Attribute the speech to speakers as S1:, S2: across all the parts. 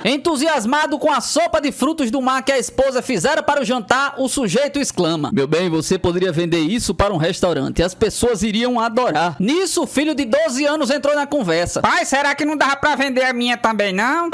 S1: Entusiasmado com a sopa de frutos do mar que a esposa fizera para o jantar, o sujeito exclama: meu bem, você poderia vender isso para um restaurante, as pessoas iriam adorar. Nisso, o filho de 12 anos entrou na conversa: pai, será que não dava pra vender a minha também, não?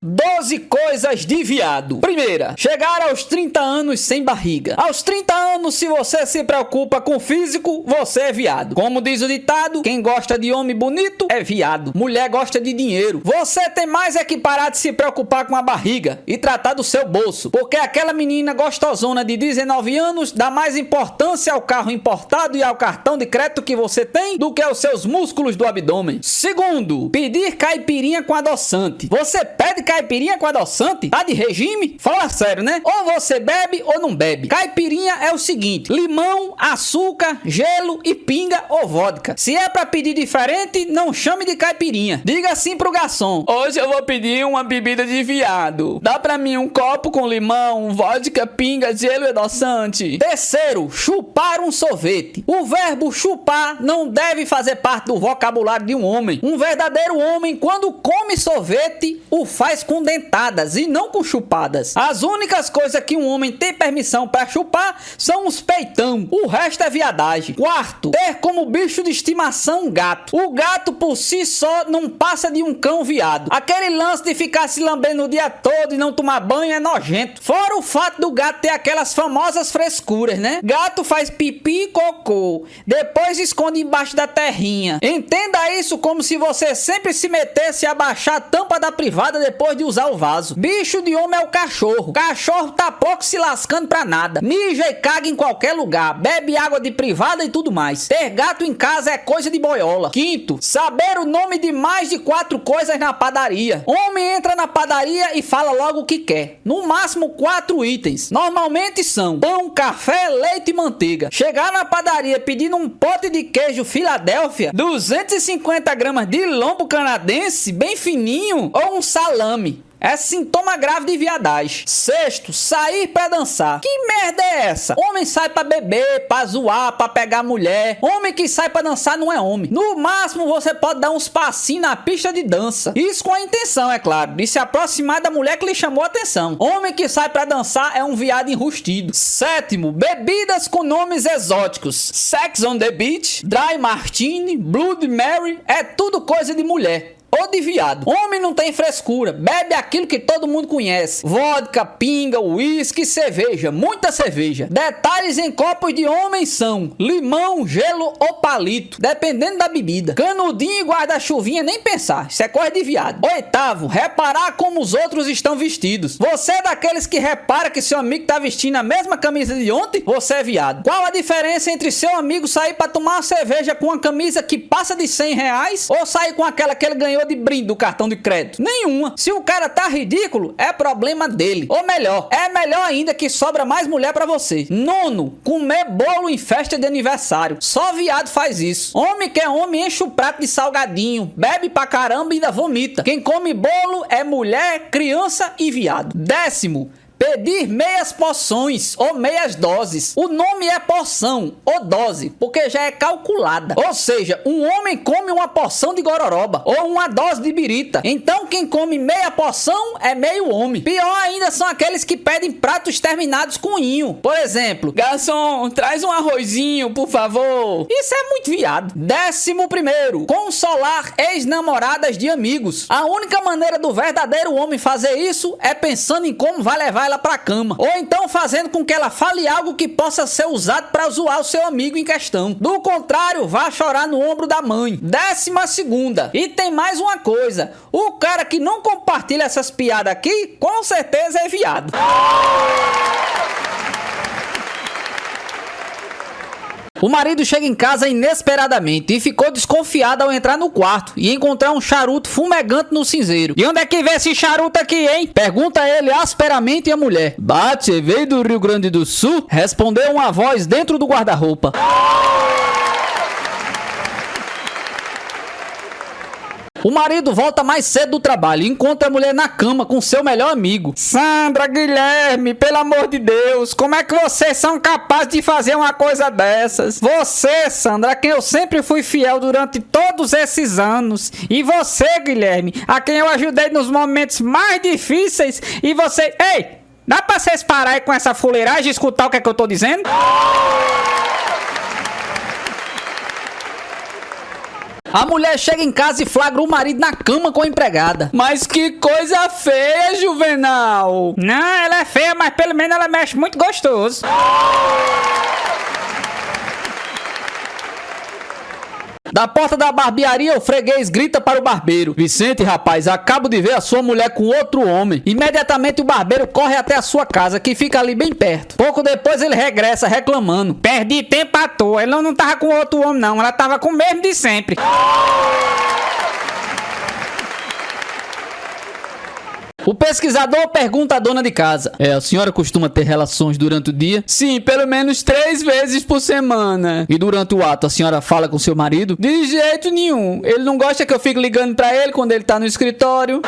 S1: 12 coisas de viado. Primeira, chegar aos 30 anos sem barriga. Aos 30 anos, se você se preocupa com o físico, você é viado. Como diz o ditado, quem gosta de homem bonito é viado. Mulher gosta de dinheiro. Você tem mais é que parar de se preocupar com a barriga e tratar do seu bolso. Porque aquela menina gostosona de 19 anos dá mais importância ao carro importado e ao cartão de crédito que você tem do que aos seus músculos do abdômen. Segundo, pedir caipirinha com adoçante. Você pede caipirinha com adoçante? Tá de regime? Fala sério, né? Ou você bebe ou não bebe. Caipirinha é o seguinte: limão, açúcar, gelo e pinga ou vodka. Se é pra pedir diferente, não chame de caipirinha. Diga assim pro garçom: hoje eu vou pedir uma bebida de viado. Dá pra mim um copo com limão, vodka, pinga, gelo e adoçante. Terceiro, chupar um sorvete. O verbo chupar não deve fazer parte do vocabulário de um homem. Um verdadeiro homem, quando come sorvete, o faz com dentadas e não com chupadas. As únicas coisas que um homem tem permissão para chupar são os peitão. O resto é viadagem. Quarto, ter como bicho de estimação um gato. O gato por si só não passa de um cão viado. Aquele lance de ficar se lambendo o dia todo e não tomar banho é nojento. Fora o fato do gato ter aquelas famosas frescuras, né? Gato faz pipi e cocô, depois esconde embaixo da terrinha. Entenda isso como se você sempre se metesse a baixar a tampa da privada depois de usar o vaso. Bicho de homem é o cachorro. Cachorro tá pouco se lascando pra nada. Mija e caga em qualquer lugar. Bebe água de privada e tudo mais. Ter gato em casa é coisa de boiola. Quinto, saber o nome de mais de 4 coisas na padaria. Homem entra na padaria e fala logo o que quer. No máximo 4 itens. Normalmente são pão, café, leite e manteiga. Chegar na padaria pedindo um pote de queijo Filadélfia, 250 gramas de lombo canadense, bem fininho, ou um salame. É sintoma grave de viadagem. Sexto, sair pra dançar. Que merda é essa? Homem sai pra beber, pra zoar, pra pegar mulher. Homem que sai pra dançar não é homem. No máximo você pode dar uns passinhos na pista de dança. Isso com a intenção, é claro, de se aproximar da mulher que lhe chamou a atenção. Homem que sai pra dançar é um viado enrustido. Sétimo, bebidas com nomes exóticos. Sex on the Beach, Dry Martini, Bloody Mary, é tudo coisa de mulher ou de viado. Homem não tem frescura, bebe aquilo que todo mundo conhece: vodka, pinga, uísque, cerveja, muita cerveja. Detalhes em copos de homem são limão, gelo ou palito, dependendo da bebida. Canudinho e guarda-chuvinha nem pensar, isso é coisa de viado. Oitavo, reparar como os outros estão vestidos. Você é daqueles que repara que seu amigo tá vestindo a mesma camisa de ontem? Você é viado. Qual a diferença entre seu amigo sair pra tomar uma cerveja com uma camisa que passa de R$100 ou sair com aquela que ele ganhou de brinde do cartão de crédito? Nenhuma. Se o cara tá ridículo, é problema dele. Ou melhor, é melhor ainda que sobra mais mulher pra você. Nono, comer bolo em festa de aniversário. Só viado faz isso. Homem que é homem enche o prato de salgadinho, bebe pra caramba e ainda vomita. Quem come bolo é mulher, criança e viado. Décimo, pedir meias porções ou meias doses. O nome é porção ou dose, porque já é calculada. Ou seja, um homem come uma porção de gororoba ou uma dose de birita. Então quem come meia porção é meio homem. Pior ainda são aqueles que pedem pratos terminados com inho. Por exemplo, garçom, traz um arrozinho, por favor. Isso é muito viado. 11º, consolar ex-namoradas de amigos. A única maneira do verdadeiro homem fazer isso é pensando em como vai levar ela pra cama, ou então fazendo com que ela fale algo que possa ser usado pra zoar o seu amigo em questão. Do contrário, vá chorar no ombro da mãe. 12ª, e tem mais uma coisa: o cara que não compartilha essas piadas aqui, com certeza é viado. O marido chega em casa inesperadamente e ficou desconfiado ao entrar no quarto e encontrar um charuto fumegante no cinzeiro. "E onde é que vê esse charuto aqui, hein?" pergunta ele asperamente a mulher. "Bate, veio do Rio Grande do Sul?" respondeu uma voz dentro do guarda-roupa. O marido volta mais cedo do trabalho e encontra a mulher na cama com seu melhor amigo. Sandra, Guilherme, pelo amor de Deus, como é que vocês são capazes de fazer uma coisa dessas? Você, Sandra, a quem eu sempre fui fiel durante todos esses anos. E você, Guilherme, a quem eu ajudei nos momentos mais difíceis. E você... Ei, dá pra vocês parar aí com essa fuleiragem e escutar o que é que eu tô dizendo? A mulher chega em casa e flagra o marido na cama com a empregada. Mas que coisa feia, Juvenal! Não, ela é feia, mas pelo menos ela mexe muito gostoso. Da porta da barbearia, o freguês grita para o barbeiro. Vicente, rapaz, acabo de ver a sua mulher com outro homem. Imediatamente o barbeiro corre até a sua casa, que fica ali bem perto. Pouco depois ele regressa reclamando. Perdi tempo à toa, ele não tava com outro homem não, ela tava com o mesmo de sempre. O pesquisador pergunta à dona de casa. A senhora costuma ter relações durante o dia? Sim, pelo menos 3 vezes por semana. E durante o ato, a senhora fala com seu marido? De jeito nenhum. Ele não gosta que eu fique ligando pra ele quando ele tá no escritório.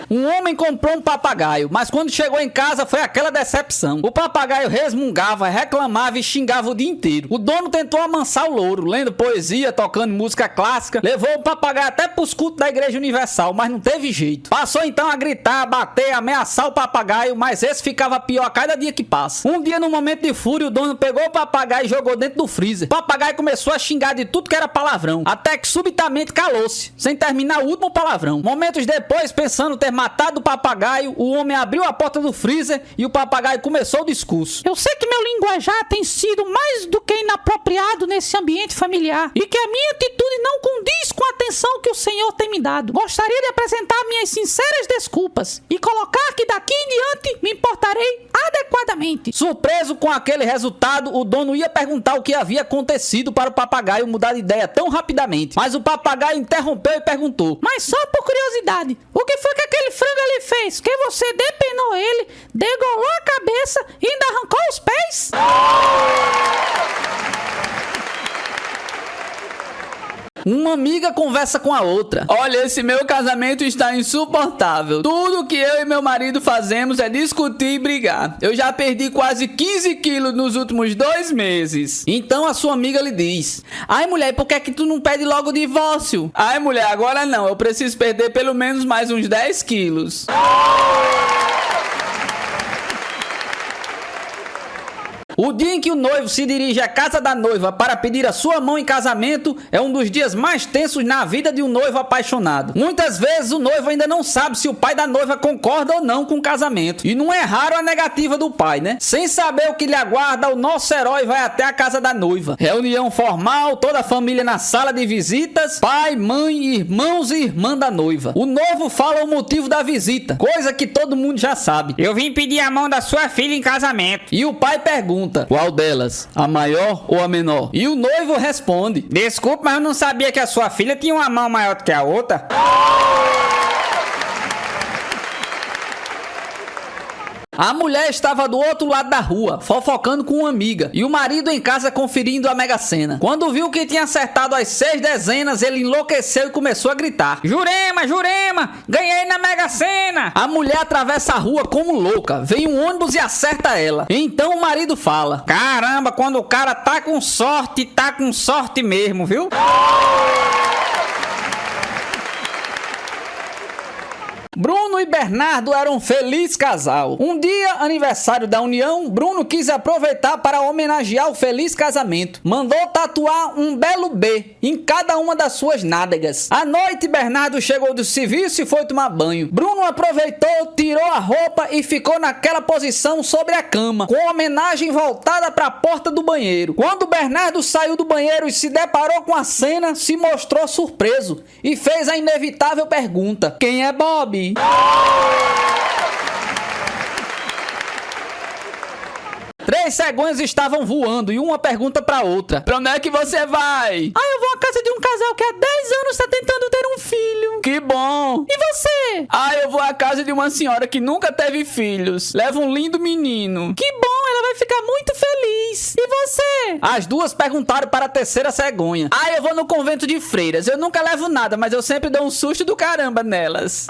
S1: Um homem comprou um papagaio, mas quando chegou em casa foi aquela decepção. O papagaio resmungava, reclamava e xingava o dia inteiro. O dono tentou amansar o louro, lendo poesia, tocando música clássica, levou o papagaio até pros cultos da Igreja Universal, mas não teve jeito. Passou então a gritar, a bater, a ameaçar o papagaio, mas esse ficava pior a cada dia que passa. Um dia, num momento de fúria, o dono pegou o papagaio e jogou dentro do freezer. O papagaio começou a xingar de tudo que era palavrão, até que subitamente calou-se, sem terminar o último palavrão. Momentos depois, pensando ter matado o papagaio, o homem abriu a porta do freezer e o papagaio começou o discurso. Eu sei que meu linguajar tem sido mais do que inapropriado nesse ambiente familiar e que a minha atitude não condiz com a atenção que o Senhor tem me dado. Gostaria de apresentar minhas sinceras desculpas e colocar que daqui em diante me importarei adequadamente. Surpreso com aquele resultado, o dono ia perguntar o que havia acontecido para o papagaio mudar de ideia tão rapidamente, mas o papagaio interrompeu e perguntou: mas só por curiosidade, o que foi que aquele frango ele fez? Que você depenou ele, degolou a cabeça e ainda arrancou os pés? Uma amiga conversa com a outra. Olha, esse meu casamento está insuportável. Tudo que eu e meu marido fazemos é discutir e brigar. Eu já perdi quase 15 quilos nos últimos 2 meses. Então a sua amiga lhe diz: ai, mulher, por que é que tu não pede logo o divórcio? Ai, mulher, agora não. Eu preciso perder pelo menos mais uns 10 quilos. O dia em que o noivo se dirige à casa da noiva para pedir a sua mão em casamento é um dos dias mais tensos na vida de um noivo apaixonado. Muitas vezes o noivo ainda não sabe se o pai da noiva concorda ou não com o casamento. E não é raro a negativa do pai, né? Sem saber o que lhe aguarda, o nosso herói vai até a casa da noiva. Reunião formal, toda a família na sala de visitas, pai, mãe, irmãos e irmã da noiva. O noivo fala o motivo da visita, coisa que todo mundo já sabe. Eu vim pedir a mão da sua filha em casamento. E o pai pergunta: qual delas? A maior ou a menor? E o noivo responde: desculpe, mas eu não sabia que a sua filha tinha uma mão maior do que a outra. A mulher estava do outro lado da rua, fofocando com uma amiga, e o marido em casa conferindo a Mega Sena. Quando viu que tinha acertado as 6 dezenas, ele enlouqueceu e começou a gritar: Jurema, Jurema, ganhei na Mega Sena! A mulher atravessa a rua como louca, vem um ônibus e acerta ela. Então o marido fala: caramba, quando o cara tá com sorte mesmo, viu? Bruno e Bernardo eram um feliz casal. Um dia, aniversário da união, Bruno quis aproveitar para homenagear o feliz casamento. Mandou tatuar um belo B em cada uma das suas nádegas. À noite, Bernardo chegou do serviço e foi tomar banho. Bruno aproveitou, tirou a roupa e ficou naquela posição sobre a cama, com a homenagem voltada para a porta do banheiro. Quando Bernardo saiu do banheiro e se deparou com a cena, se mostrou surpreso e fez a inevitável pergunta: quem é Bob? Três cegonhas estavam voando e uma pergunta pra outra: pra onde é que você vai? Ah, eu vou à casa de um casal que há 10 anos tá tentando ter um filho. Que bom. E você? Ah, eu vou à casa de uma senhora que nunca teve filhos. Leva um lindo menino. Que bom, ela vai ficar muito feliz. E você? As duas perguntaram para a terceira cegonha. Ah, eu vou no convento de freiras. Eu nunca levo nada, mas eu sempre dou um susto do caramba nelas.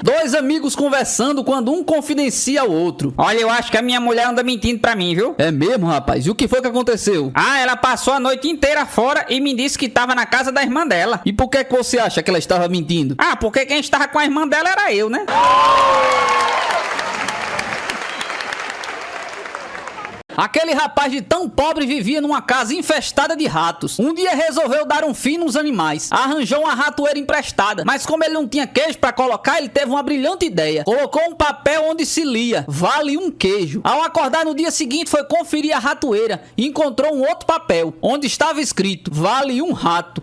S1: Dois amigos conversando quando um confidencia ao outro. Olha, eu acho que a minha mulher anda mentindo pra mim, viu? É mesmo, rapaz? E o que foi que aconteceu? Ah, ela passou a noite inteira fora e me disse que tava na casa da irmã dela. E por que você acha que ela estava mentindo? Ah, porque quem estava com a irmã dela era eu, né? Aquele rapaz de tão pobre vivia numa casa infestada de ratos. Um dia resolveu dar um fim nos animais. Arranjou uma ratoeira emprestada, mas como ele não tinha queijo para colocar, ele teve uma brilhante ideia. Colocou um papel onde se lia: vale um queijo. Ao acordar no dia seguinte, foi conferir a ratoeira e encontrou um outro papel, onde estava escrito: vale um rato.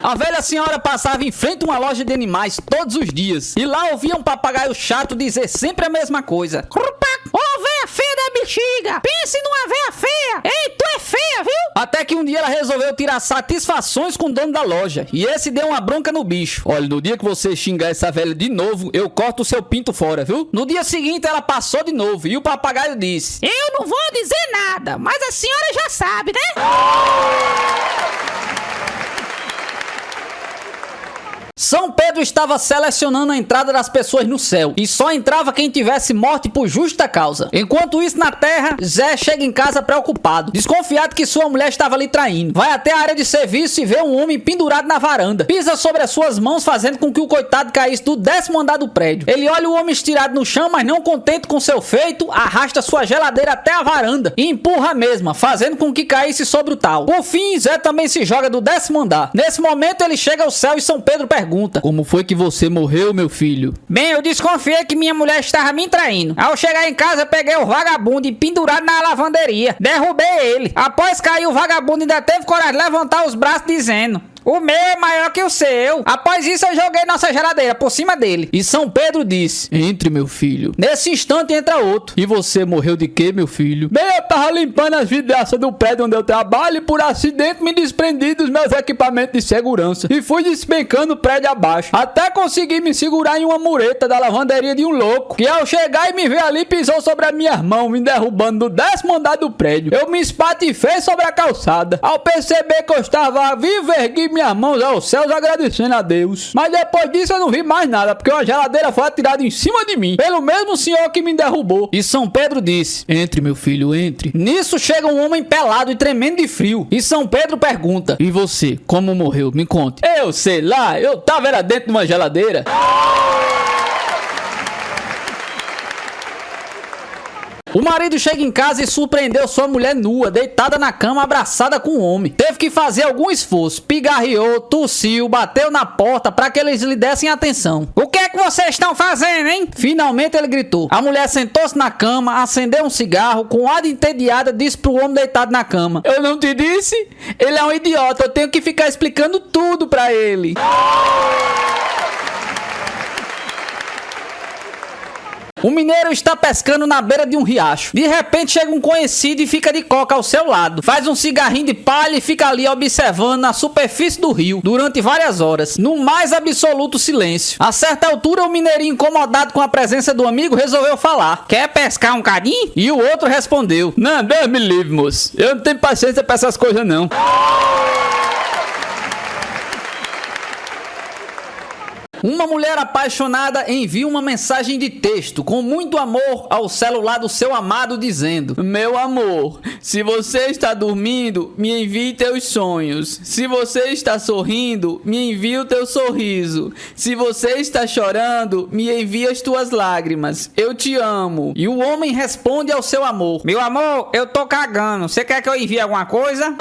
S1: A velha senhora passava em frente a uma loja de animais todos os dias. E lá ouvia um papagaio chato dizer sempre a mesma coisa: ô véia feia da bexiga, pense numa véia feia. Ei, tu é feia, viu? Até que um dia ela resolveu tirar satisfações com o dono da loja. E esse deu uma bronca no bicho: olha, no dia que você xingar essa velha de novo, eu corto o seu pinto fora, viu? No dia seguinte ela passou de novo e o papagaio disse: eu não vou dizer nada, mas a senhora já sabe, né? São Pedro estava selecionando a entrada das pessoas no céu, e só entrava quem tivesse morte por justa causa. Enquanto isso, na terra, Zé chega em casa preocupado, desconfiado que sua mulher estava lhe traindo. Vai até a área de serviço e vê um homem pendurado na varanda. Pisa sobre as suas mãos, fazendo com que o coitado caísse do 10º andar do prédio. Ele olha o homem estirado no chão, mas não contente com seu feito, arrasta sua geladeira até a varanda e empurra a mesma, fazendo com que caísse sobre o tal. Por fim, Zé também se joga do 10º andar. Nesse momento, ele chega ao céu e São Pedro pergunta: como foi que você morreu, meu filho? Bem, eu desconfiei que minha mulher estava me traindo. Ao chegar em casa, peguei o vagabundo e pendurado na lavanderia. Derrubei ele. Após cair, o vagabundo ainda teve coragem de levantar os braços dizendo: o meu é maior que o seu. Após isso, eu joguei nossa geladeira por cima dele. E São Pedro disse: entre, meu filho. Nesse instante entra outro: e você morreu de quê, meu filho? Bem, eu tava limpando as vidraças do prédio onde eu trabalho e por acidente me desprendi dos meus equipamentos de segurança e fui despencando o prédio abaixo, até conseguir me segurar em uma mureta da lavanderia de um louco, que ao chegar e me ver ali, pisou sobre as minhas mãos, me derrubando do 10º andar do prédio. Eu me espatifei sobre a calçada. Ao perceber que eu estava vivo, ergui minhas mãos aos céus agradecendo a Deus. Mas depois disso eu não vi mais nada, porque uma geladeira foi atirada em cima de mim pelo mesmo senhor que me derrubou. E São Pedro disse: entre, meu filho, entre. Nisso chega um homem pelado e tremendo de frio. E São Pedro pergunta: e você, como morreu? Me conte. Eu sei lá, eu tava era dentro de uma geladeira. O marido chega em casa e surpreendeu sua mulher nua, deitada na cama, abraçada com o homem. Teve que fazer algum esforço, pigarreou, tossiu, bateu na porta para que eles lhe dessem atenção. O que é que vocês estão fazendo, hein? Finalmente ele gritou. A mulher sentou-se na cama, acendeu um cigarro, com ar de entediada, disse pro homem deitado na cama: eu não te disse? Ele é um idiota, eu tenho que ficar explicando tudo pra ele. Um mineiro está pescando na beira de um riacho. De repente chega um conhecido e fica de coca ao seu lado. Faz um cigarrinho de palha e fica ali observando a superfície do rio durante várias horas, no mais absoluto silêncio. A certa altura, o mineirinho, incomodado com a presença do amigo, resolveu falar: quer pescar um cadinho? E o outro respondeu: não, Deus me livre, moço. Eu não tenho paciência pra essas coisas, não. Uma mulher apaixonada envia uma mensagem de texto com muito amor ao celular do seu amado dizendo: meu amor, se você está dormindo, me envie teus sonhos. Se você está sorrindo, me envie o teu sorriso. Se você está chorando, me envie as tuas lágrimas. Eu te amo. E o homem responde ao seu amor: meu amor, eu tô cagando. Você quer que eu envie alguma coisa?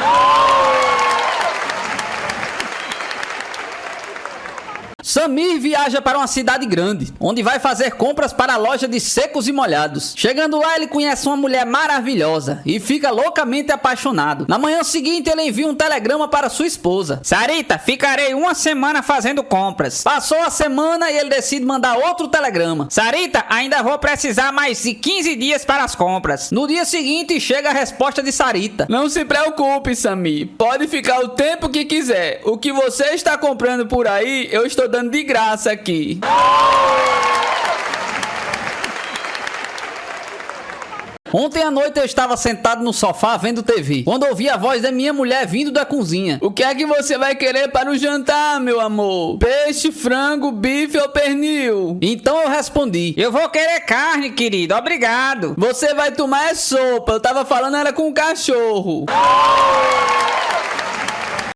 S1: Samir viaja para uma cidade grande, onde vai fazer compras para a loja de secos e molhados. Chegando lá, ele conhece uma mulher maravilhosa e fica loucamente apaixonado. Na manhã seguinte, ele envia um telegrama para sua esposa. Sarita, ficarei uma semana fazendo compras. Passou a semana e ele decide mandar outro telegrama. Sarita, ainda vou precisar mais de 15 dias para as compras. No dia seguinte, chega a resposta de Sarita.
S2: Não se preocupe, Samir. Pode ficar o tempo que quiser. O que você está comprando por aí, eu estou dando de graça aqui.
S1: Ontem à noite eu estava sentado no sofá vendo TV, quando ouvi a voz da minha mulher vindo da cozinha.
S2: O que é que você vai querer para o jantar, meu amor? Peixe, frango, bife ou pernil?
S1: Então eu respondi: eu vou querer carne, querido, obrigado.
S2: Você vai tomar sopa, eu tava falando era com o cachorro.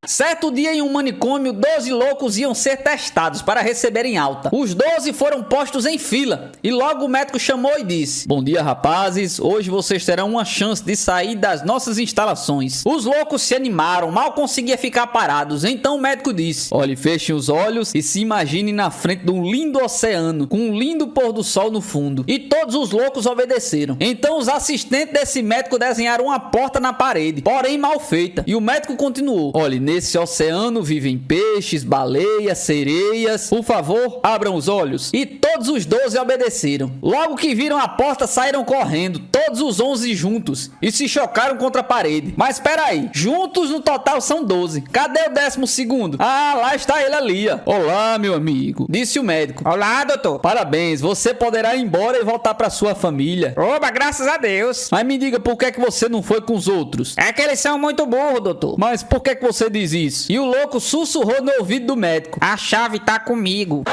S1: Certo dia, em um manicômio, 12 loucos iam ser testados para receberem alta. Os 12 foram postos em fila e logo o médico chamou e disse: bom dia, rapazes, hoje vocês terão uma chance de sair das nossas instalações. Os loucos se animaram, mal conseguiam ficar parados. Então o médico disse: olhe, fechem os olhos e se imaginem na frente de um lindo oceano, com um lindo pôr do sol no fundo. E todos os loucos obedeceram. Então os assistentes desse médico desenharam uma porta na parede, porém mal feita. E o médico continuou: olhe, nesse oceano vivem peixes, baleias, sereias. Por favor, abram os olhos. E todos os 12 obedeceram. Logo que viram a porta, saíram correndo, todos os 11 juntos, e se chocaram contra a parede. Mas espera aí, juntos no total são 12. Cadê o 12º? Ah, lá está ele ali, ó. Olá, meu amigo, disse o médico.
S3: Olá, doutor.
S1: Parabéns, você poderá ir embora e voltar para sua família.
S3: Oba, graças a Deus.
S1: Mas me diga, por que você não foi com os outros?
S3: É que eles são muito burros, doutor.
S1: Mas por que você diz isso? E o louco sussurrou no ouvido do médico:
S3: a chave tá comigo.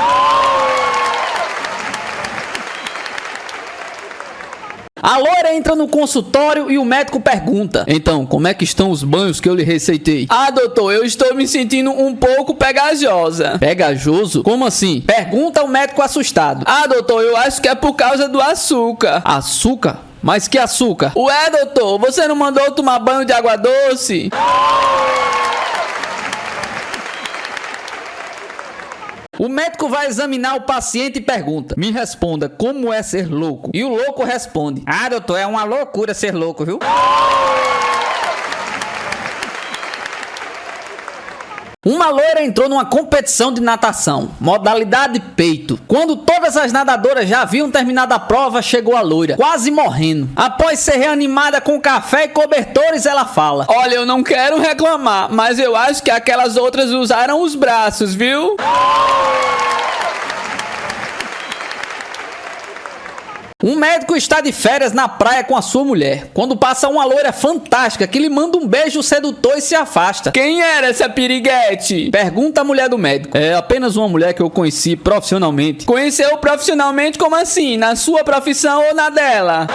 S1: A loira entra no consultório e o médico pergunta: então, como é que estão os banhos que eu lhe receitei?
S2: Ah, doutor, eu estou me sentindo um pouco pegajosa.
S1: Pegajoso? Como assim? Pergunta o médico assustado.
S2: Ah, doutor, eu acho que é por causa do açúcar.
S1: Açúcar? Mas que açúcar?
S2: Ué, doutor, você não mandou tomar banho de água doce?
S1: O médico vai examinar o paciente e pergunta: me responda, como é ser louco? E o louco responde:
S3: ah, doutor, é uma loucura ser louco, viu?
S1: Uma loira entrou numa competição de natação, modalidade peito. Quando todas as nadadoras já haviam terminado a prova, chegou a loira, quase morrendo. Após ser reanimada com café e cobertores, ela fala:
S2: olha, eu não quero reclamar, mas eu acho que aquelas outras usaram os braços, viu?
S1: Um médico está de férias na praia com a sua mulher, quando passa uma loira fantástica que lhe manda um beijo sedutor e se afasta.
S2: Quem era essa piriguete?
S1: Pergunta a mulher do médico. É apenas uma mulher que eu conheci profissionalmente.
S2: Conheceu profissionalmente como assim? Na sua profissão ou na dela?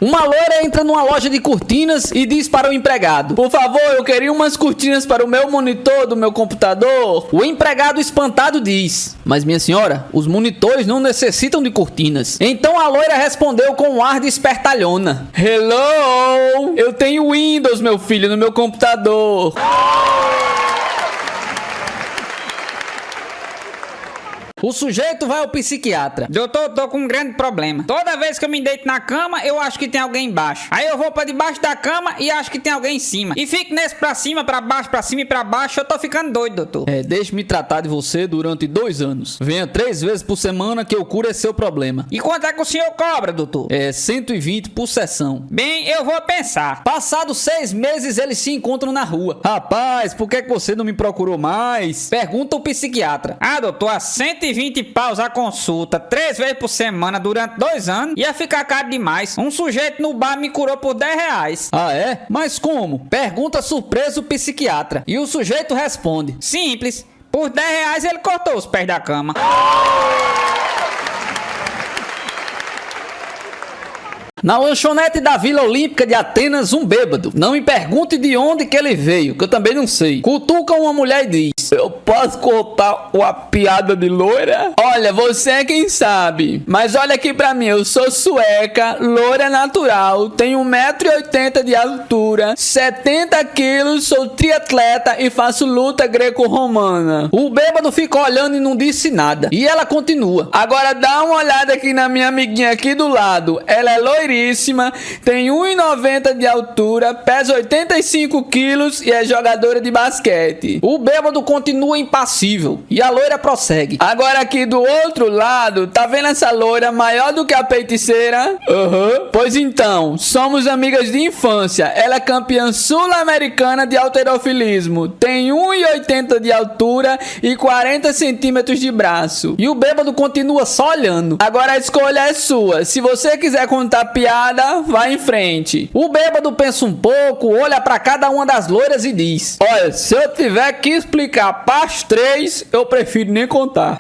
S1: Uma loira entra numa loja de cortinas e diz para o empregado:
S2: por favor, eu queria umas cortinas para o meu monitor do meu computador.
S1: O empregado espantado diz: mas minha senhora, os monitores não necessitam de cortinas. Então a loira respondeu com um ar de espertalhona:
S2: hello, eu tenho Windows, meu filho, no meu computador.
S1: O sujeito vai ao psiquiatra.
S3: Doutor, tô com um grande problema. Toda vez que eu me deito na cama, eu acho que tem alguém embaixo. Aí eu vou pra debaixo da cama e acho que tem alguém em cima. E fico nesse pra cima, pra baixo, pra cima e pra baixo. Eu tô ficando doido, doutor.
S1: Deixe-me tratar de você durante 2 anos. Venha 3 vezes por semana que eu curo esse seu problema.
S3: E quanto é que o senhor cobra, doutor?
S1: 120 por sessão.
S3: Bem, eu vou pensar.
S1: Passados 6 meses, eles se encontram na rua. Rapaz, por que você não me procurou mais? Pergunta o psiquiatra.
S3: Ah, doutor, a 120 paus a consulta, 3 vezes por semana durante 2 anos, ia ficar caro demais. Um sujeito no bar me curou por 10 reais.
S1: Ah, é? Mas como? Pergunta surpreso o psiquiatra. E o sujeito responde:
S3: simples. Por 10 reais ele cortou os pés da cama.
S1: Na lanchonete da Vila Olímpica de Atenas, um bêbado, não me pergunte de onde que ele veio, que eu também não sei, cutuca uma mulher e diz:
S2: Eu posso contar uma piada de loira? Olha, você é quem sabe. Mas olha aqui pra mim, eu sou sueca, loira natural, tenho 1,80 m de altura, 70 quilos, sou triatleta e faço luta greco-romana.
S1: O bêbado fica olhando e não disse nada. E ela continua:
S2: Agora dá uma olhada aqui na minha amiguinha aqui do lado. Ela é loiríssima, tem 1,90 m de altura, pesa 85 quilos e é jogadora de basquete.
S1: O bêbado continua impassível e a loira prossegue:
S2: Agora aqui do outro lado, tá vendo essa loira maior do que a feiticeira? Pois então, somos amigas de infância. Ela é campeã sul-americana de halterofilismo, tem 1,80 m de altura e 40 centímetros de braço.
S1: E o bêbado continua só olhando.
S2: Agora a escolha é sua. Se você quiser contar piada, vá em frente.
S1: O bêbado pensa um pouco, olha pra cada uma das loiras e diz:
S2: Olha, se eu tiver que explicar para as 3, eu prefiro nem contar.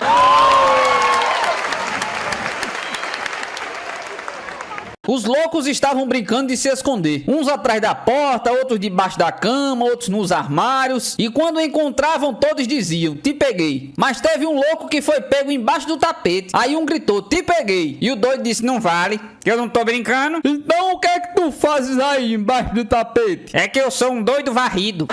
S1: Os loucos estavam brincando de se esconder. Uns atrás da porta, outros debaixo da cama, outros nos armários. E quando encontravam, todos diziam: Te peguei. Mas teve um louco que foi pego embaixo do tapete. Aí um gritou: Te peguei. E o doido disse: Não vale, que eu não tô brincando.
S2: Então o que é que tu fazes aí embaixo do tapete?
S3: É que eu sou um doido varrido.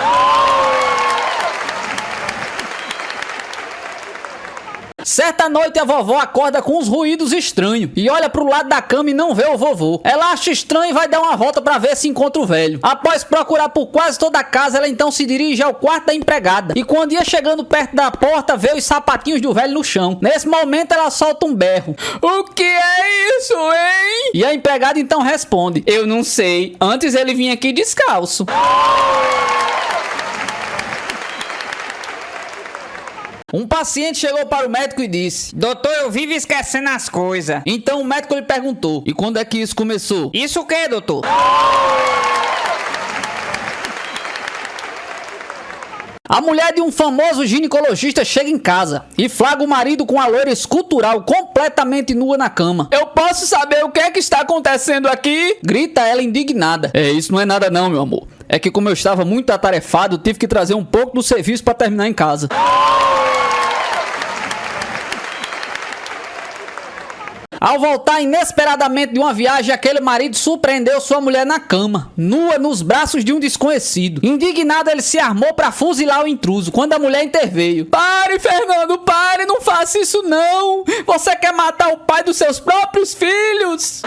S1: Certa noite a vovó acorda com uns ruídos estranhos e olha pro lado da cama e não vê o vovô. Ela acha estranho e vai dar uma volta pra ver se encontra o velho. Após procurar por quase toda a casa, ela então se dirige ao quarto da empregada. E quando ia chegando perto da porta, vê os sapatinhos do velho no chão. Nesse momento ela solta um berro:
S2: O que é isso, hein?
S1: E a empregada então responde:
S2: Eu não sei, antes ele vinha aqui descalço.
S1: Um paciente chegou para o médico e disse:
S3: Doutor, eu vivo esquecendo as coisas.
S1: Então o médico lhe perguntou: E quando é que isso começou?
S3: Isso o que, doutor?
S1: A mulher de um famoso ginecologista chega em casa e flagra o marido com a loira escultural completamente nua na cama.
S2: Eu posso saber o que é que está acontecendo aqui?
S1: Grita ela indignada. Isso não é nada não, meu amor. É que como eu estava muito atarefado, tive que trazer um pouco do serviço para terminar em casa. Ao voltar inesperadamente de uma viagem, aquele marido surpreendeu sua mulher na cama, nua nos braços de um desconhecido. Indignado, ele se armou para fuzilar o intruso, quando a mulher interveio.
S2: Pare, Fernando, pare, não faça isso não! Você quer matar o pai dos seus próprios filhos?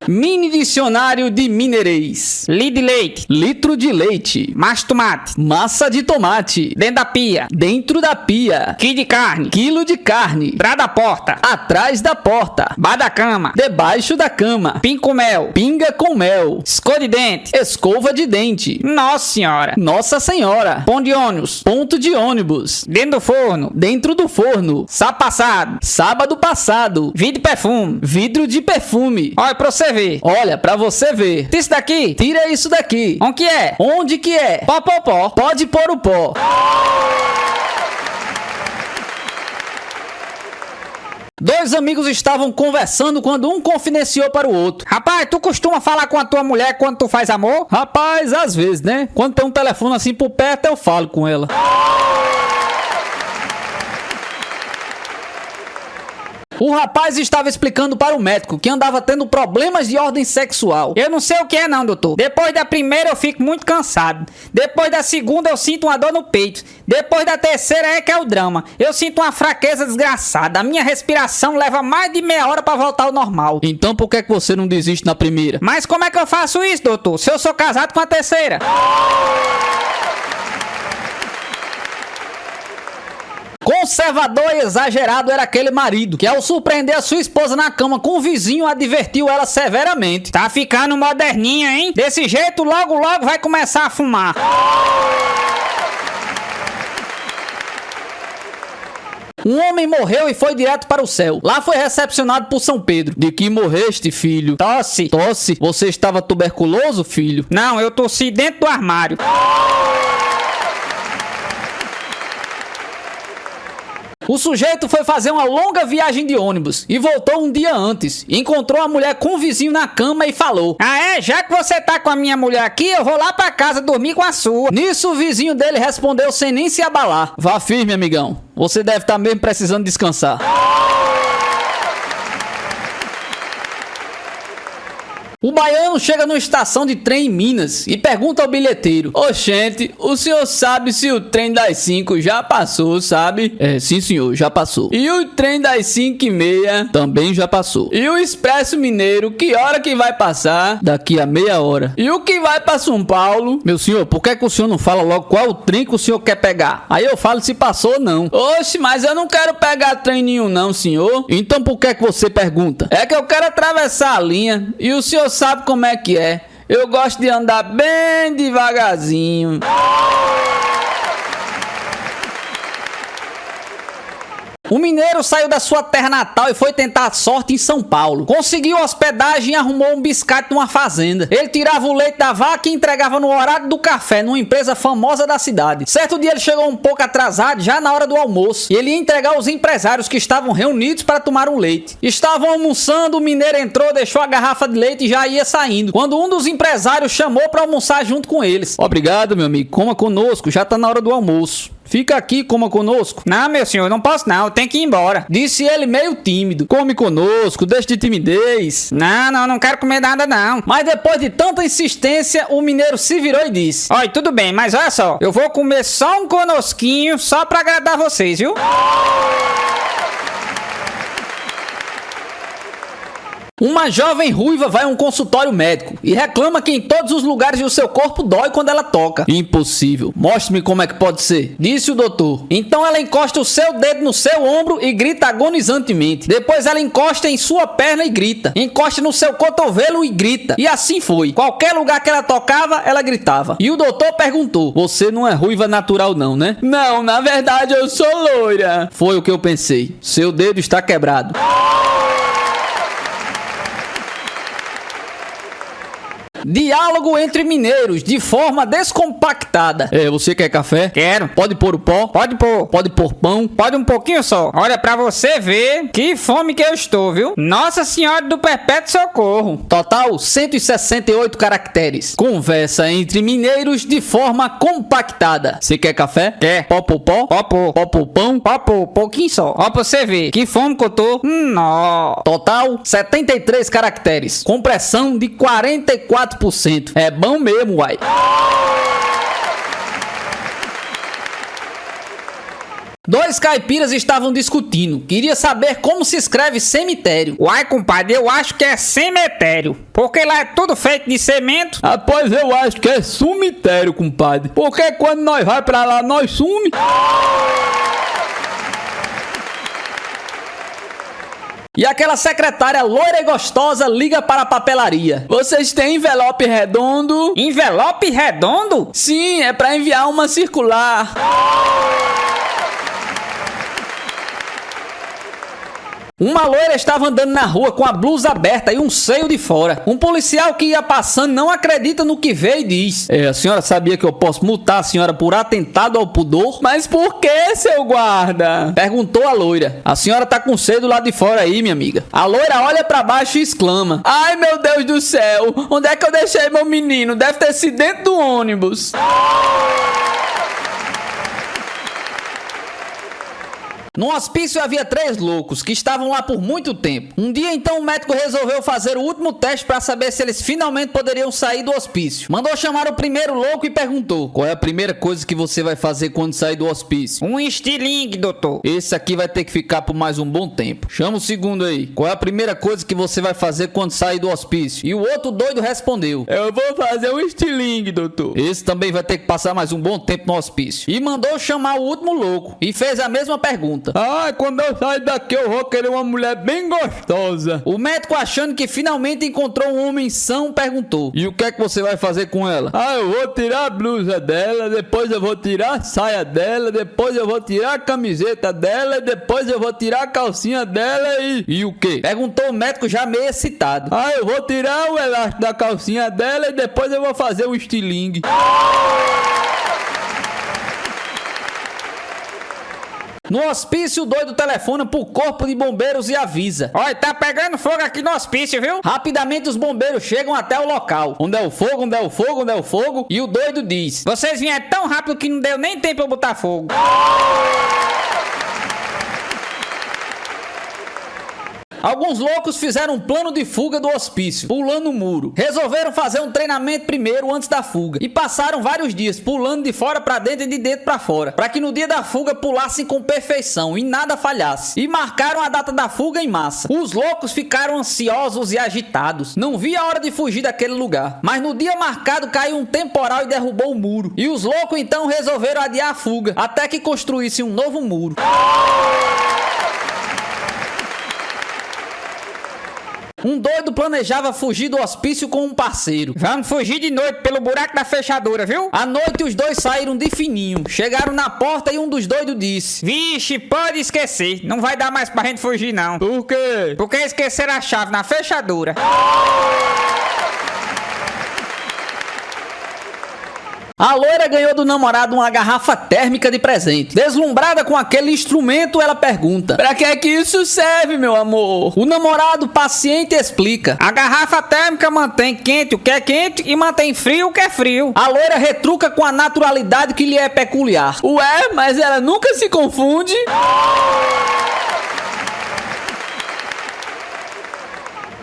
S1: Mini dicionário de mineirês.
S3: Li de leite.
S1: Litro de leite.
S3: Macho tomate.
S1: Massa de tomate.
S3: Dentro da pia.
S1: Dentro da pia.
S3: Quilo de carne.
S1: Quilo de carne.
S3: Atrás da porta.
S1: Atrás da porta.
S3: Bar da cama.
S1: Debaixo da cama.
S3: Pin com mel.
S1: Pinga com mel.
S3: Escova de dente.
S1: Escova de dente.
S3: Nossa senhora.
S1: Nossa senhora.
S3: Pão de ônibus.
S1: Ponto de ônibus.
S3: Dentro do forno.
S1: Dentro do forno.
S3: Sábado passado.
S1: Sábado passado.
S3: Vidro de perfume.
S1: Vidro de perfume.
S3: Olha pra você ver.
S1: Olha, pra você ver.
S3: Tira isso daqui.
S1: Tira isso daqui.
S3: Onde que é?
S1: Onde que é?
S3: Pó, pó, pó.
S1: Pode pôr o pó. Dois amigos estavam conversando quando um confidenciou para o outro.
S3: Rapaz, tu costuma falar com a tua mulher quando tu faz amor?
S1: Rapaz, às vezes, né? Quando tem um telefone assim por perto, eu falo com ela. O rapaz estava explicando para o médico que andava tendo problemas de ordem sexual.
S3: Eu não sei o que é não, doutor. Depois da primeira eu fico muito cansado. Depois da segunda eu sinto uma dor no peito. Depois da terceira é que é o drama. Eu sinto uma fraqueza desgraçada. A minha respiração leva mais de meia hora para voltar ao normal.
S1: Então por que é que você não desiste na primeira?
S3: Mas como é que eu faço isso, doutor? Se eu sou casado com a terceira?
S1: Conservador e exagerado era aquele marido que, ao surpreender a sua esposa na cama com o vizinho, advertiu ela severamente.
S3: Tá ficando moderninha, hein? Desse jeito, logo, logo vai começar a fumar.
S1: Um homem morreu e foi direto para o céu. Lá foi recepcionado por São Pedro. De que morreste, filho?
S3: Tosse.
S1: Tosse? Você estava tuberculoso, filho?
S3: Não, eu tossi dentro do armário.
S1: O sujeito foi fazer uma longa viagem de ônibus e voltou um dia antes. Encontrou a mulher com o vizinho na cama e falou:
S3: Ah, é? Já que você tá com a minha mulher aqui, eu vou lá pra casa dormir com a sua.
S1: Nisso o vizinho dele respondeu sem nem se abalar: Vá firme, amigão. Você deve estar mesmo precisando descansar. O baiano chega numa estação de trem em Minas e pergunta ao bilheteiro:
S2: Oxente, o senhor sabe se o trem das 5 já passou, sabe?
S1: Sim senhor, já passou.
S2: E o trem das 5h30?
S1: Também já passou.
S2: E o Expresso Mineiro, que hora que vai passar?
S1: Daqui a meia hora.
S2: E o que vai pra São Paulo?
S1: Meu senhor, por que o senhor não fala logo qual o trem que o senhor quer pegar? Aí eu falo se passou ou não.
S2: Oxe, mas eu não quero pegar trem nenhum não, senhor.
S1: Então por que você pergunta?
S2: É que eu quero atravessar a linha e o senhor sabe como é que é. Eu gosto de andar bem devagarzinho.
S1: O mineiro saiu da sua terra natal e foi tentar a sorte em São Paulo. Conseguiu hospedagem e arrumou um biscate numa fazenda. Ele tirava o leite da vaca e entregava no horário do café, numa empresa famosa da cidade. Certo dia ele chegou um pouco atrasado, já na hora do almoço, e ele ia entregar aos empresários que estavam reunidos para tomar um leite. Estavam almoçando, o mineiro entrou, deixou a garrafa de leite e já ia saindo, quando um dos empresários chamou para almoçar junto com eles. Obrigado, meu amigo, coma conosco, já tá na hora do almoço. Fica aqui, coma conosco.
S3: Não, meu senhor, não posso não, eu tenho que ir embora.
S1: Disse ele meio tímido. Come conosco, deixa de timidez.
S3: Não quero comer nada não.
S1: Mas depois de tanta insistência, o mineiro se virou e disse:
S3: Olha, tudo bem, mas olha só, eu vou comer só um conosquinho, só pra agradar vocês, viu?
S1: Uma jovem ruiva vai a um consultório médico e reclama que em todos os lugares do seu corpo dói quando ela toca. Impossível. Mostre-me como é que pode ser, disse o doutor. Então ela encosta o seu dedo no seu ombro e grita agonizantemente. Depois ela encosta em sua perna e grita. Encosta no seu cotovelo e grita. E assim foi. Qualquer lugar que ela tocava, ela gritava. E o doutor perguntou: Você não é ruiva natural não, né?
S2: Não, na verdade eu sou loira.
S1: Foi o que eu pensei. Seu dedo está quebrado. Diálogo entre mineiros de forma descompactada. Você quer café?
S3: Quero.
S1: Pode pôr o pó?
S3: Pode pôr.
S1: Pode pôr pão?
S3: Pode um pouquinho só. Olha, pra você ver que fome que eu estou, viu? Nossa Senhora do Perpétuo Socorro.
S1: Total 168 caracteres. Conversa entre mineiros de forma compactada. Você quer café?
S3: Quer.
S1: Pó por pó?
S3: Pó pôr.
S1: Pó por pão?
S3: Pó pôr. Pouquinho só. Ó, pra você ver que fome que eu tô. Nó.
S1: Total 73 caracteres. Compressão de 44%. É bom mesmo, uai. Dois caipiras estavam discutindo. Queria saber como se escreve cemitério.
S3: Uai, compadre, eu acho que é cemitério. Porque lá é tudo feito de cimento.
S2: Pois eu acho que é cemitério, compadre. Porque quando nós vai pra lá, nós sumi.
S1: E aquela secretária loira e gostosa liga para a papelaria.
S2: Vocês têm envelope redondo?
S3: Envelope redondo?
S2: Sim, é pra enviar uma circular.
S1: Uma loira estava andando na rua com a blusa aberta e um seio de fora. Um policial que ia passando não acredita no que vê e diz: A senhora sabia que eu posso multar a senhora por atentado ao pudor?
S2: Mas por que, seu guarda?
S1: Perguntou a loira. A senhora tá com seio do lado de fora aí, minha amiga. A loira olha pra baixo e exclama:
S2: Ai, meu Deus do céu, onde é que eu deixei meu menino? Deve ter sido dentro do ônibus.
S1: No hospício havia 3 loucos que estavam lá por muito tempo. Um dia então o médico resolveu fazer o último teste para saber se eles finalmente poderiam sair do hospício. Mandou chamar o primeiro louco e perguntou: Qual é a primeira coisa que você vai fazer quando sair do hospício?
S3: Um estilingue, doutor.
S1: Esse aqui vai ter que ficar por mais um bom tempo. Chama o segundo aí. Qual é a primeira coisa que você vai fazer quando sair do hospício? E o outro doido respondeu:
S2: Eu vou fazer um estilingue, doutor.
S1: Esse também vai ter que passar mais um bom tempo no hospício. E mandou chamar o último louco e fez a mesma pergunta.
S2: Quando eu sair daqui eu vou querer uma mulher bem gostosa.
S1: O médico, achando que finalmente encontrou um homem são, perguntou: E o que é que você vai fazer com ela?
S2: Eu vou tirar a blusa dela, depois eu vou tirar a saia dela, depois eu vou tirar a camiseta dela, depois eu vou tirar a calcinha dela
S1: E o quê? Perguntou o médico já meio excitado.
S2: Eu vou tirar o elástico da calcinha dela e depois eu vou fazer o estilingue.
S1: No hospício, o doido telefona pro corpo de bombeiros e avisa.
S3: Olha, tá pegando fogo aqui no hospício, viu?
S1: Rapidamente os bombeiros chegam até o local. Onde é o fogo, onde é o fogo, onde é o fogo? E o doido diz:
S3: Vocês vieram tão rápido que não deu nem tempo pra eu botar fogo.
S1: Alguns loucos fizeram um plano de fuga do hospício, pulando o muro. Resolveram fazer um treinamento primeiro antes da fuga. E passaram vários dias pulando de fora pra dentro e de dentro pra fora, para que no dia da fuga pulassem com perfeição e nada falhasse. E marcaram a data da fuga em massa. Os loucos ficaram ansiosos e agitados. Não via a hora de fugir daquele lugar. Mas no dia marcado caiu um temporal e derrubou o muro. E os loucos então resolveram adiar a fuga, até que construíssem um novo muro. Um doido planejava fugir do hospício com um parceiro.
S3: Vamos fugir de noite pelo buraco da fechadura, viu?
S1: À noite os dois saíram de fininho. Chegaram na porta e um dos doidos disse:
S3: Vixe, pode esquecer. Não vai dar mais pra gente fugir, não.
S1: Por quê?
S3: Porque esqueceram a chave na fechadura.
S1: A loira ganhou do namorado uma garrafa térmica de presente. Deslumbrada com aquele instrumento, ela pergunta:
S2: Pra que é que isso serve, meu amor?
S1: O namorado, paciente, explica:
S3: A garrafa térmica mantém quente o que é quente e mantém frio o que é frio.
S1: A loira retruca com a naturalidade que lhe é peculiar:
S2: Ué, mas ela nunca se confunde?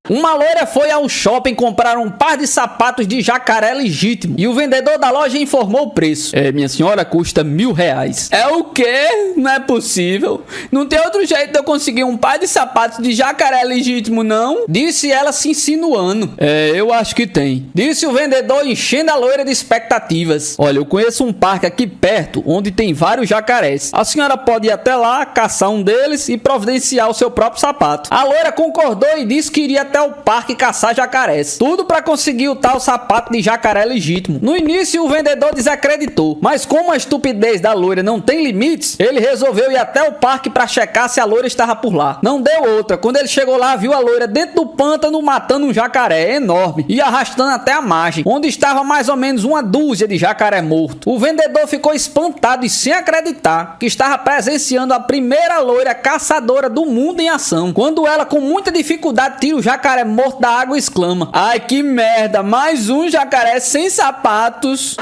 S1: Uma loira foi ao shopping comprar um par de sapatos de jacaré legítimo e o vendedor da loja informou o preço. Minha senhora, custa R$1.000.
S2: É o quê? Não é possível. Não tem outro jeito de eu conseguir um par de sapatos de jacaré legítimo, não?
S1: Disse ela se insinuando.
S2: Eu acho que tem.
S1: Disse o vendedor enchendo a loira de expectativas. Olha, eu conheço um parque aqui perto onde tem vários jacarés. A senhora pode ir até lá, caçar um deles e providenciar o seu próprio sapato. A loira concordou e disse que iria até o parque caçar jacarés. Tudo para conseguir o tal sapato de jacaré legítimo. No início o vendedor desacreditou, mas como a estupidez da loira não tem limites, ele resolveu ir até o parque para checar se a loira estava por lá. Não deu outra. Quando ele chegou lá, viu a loira dentro do pântano matando um jacaré enorme e arrastando até a margem, onde estava mais ou menos uma dúzia de jacaré morto. O vendedor ficou espantado e sem acreditar que estava presenciando a primeira loira caçadora do mundo em ação, quando ela com muita dificuldade tira o jacaré morto da água e exclama:
S2: Ai, que merda, mais um jacaré sem sapatos.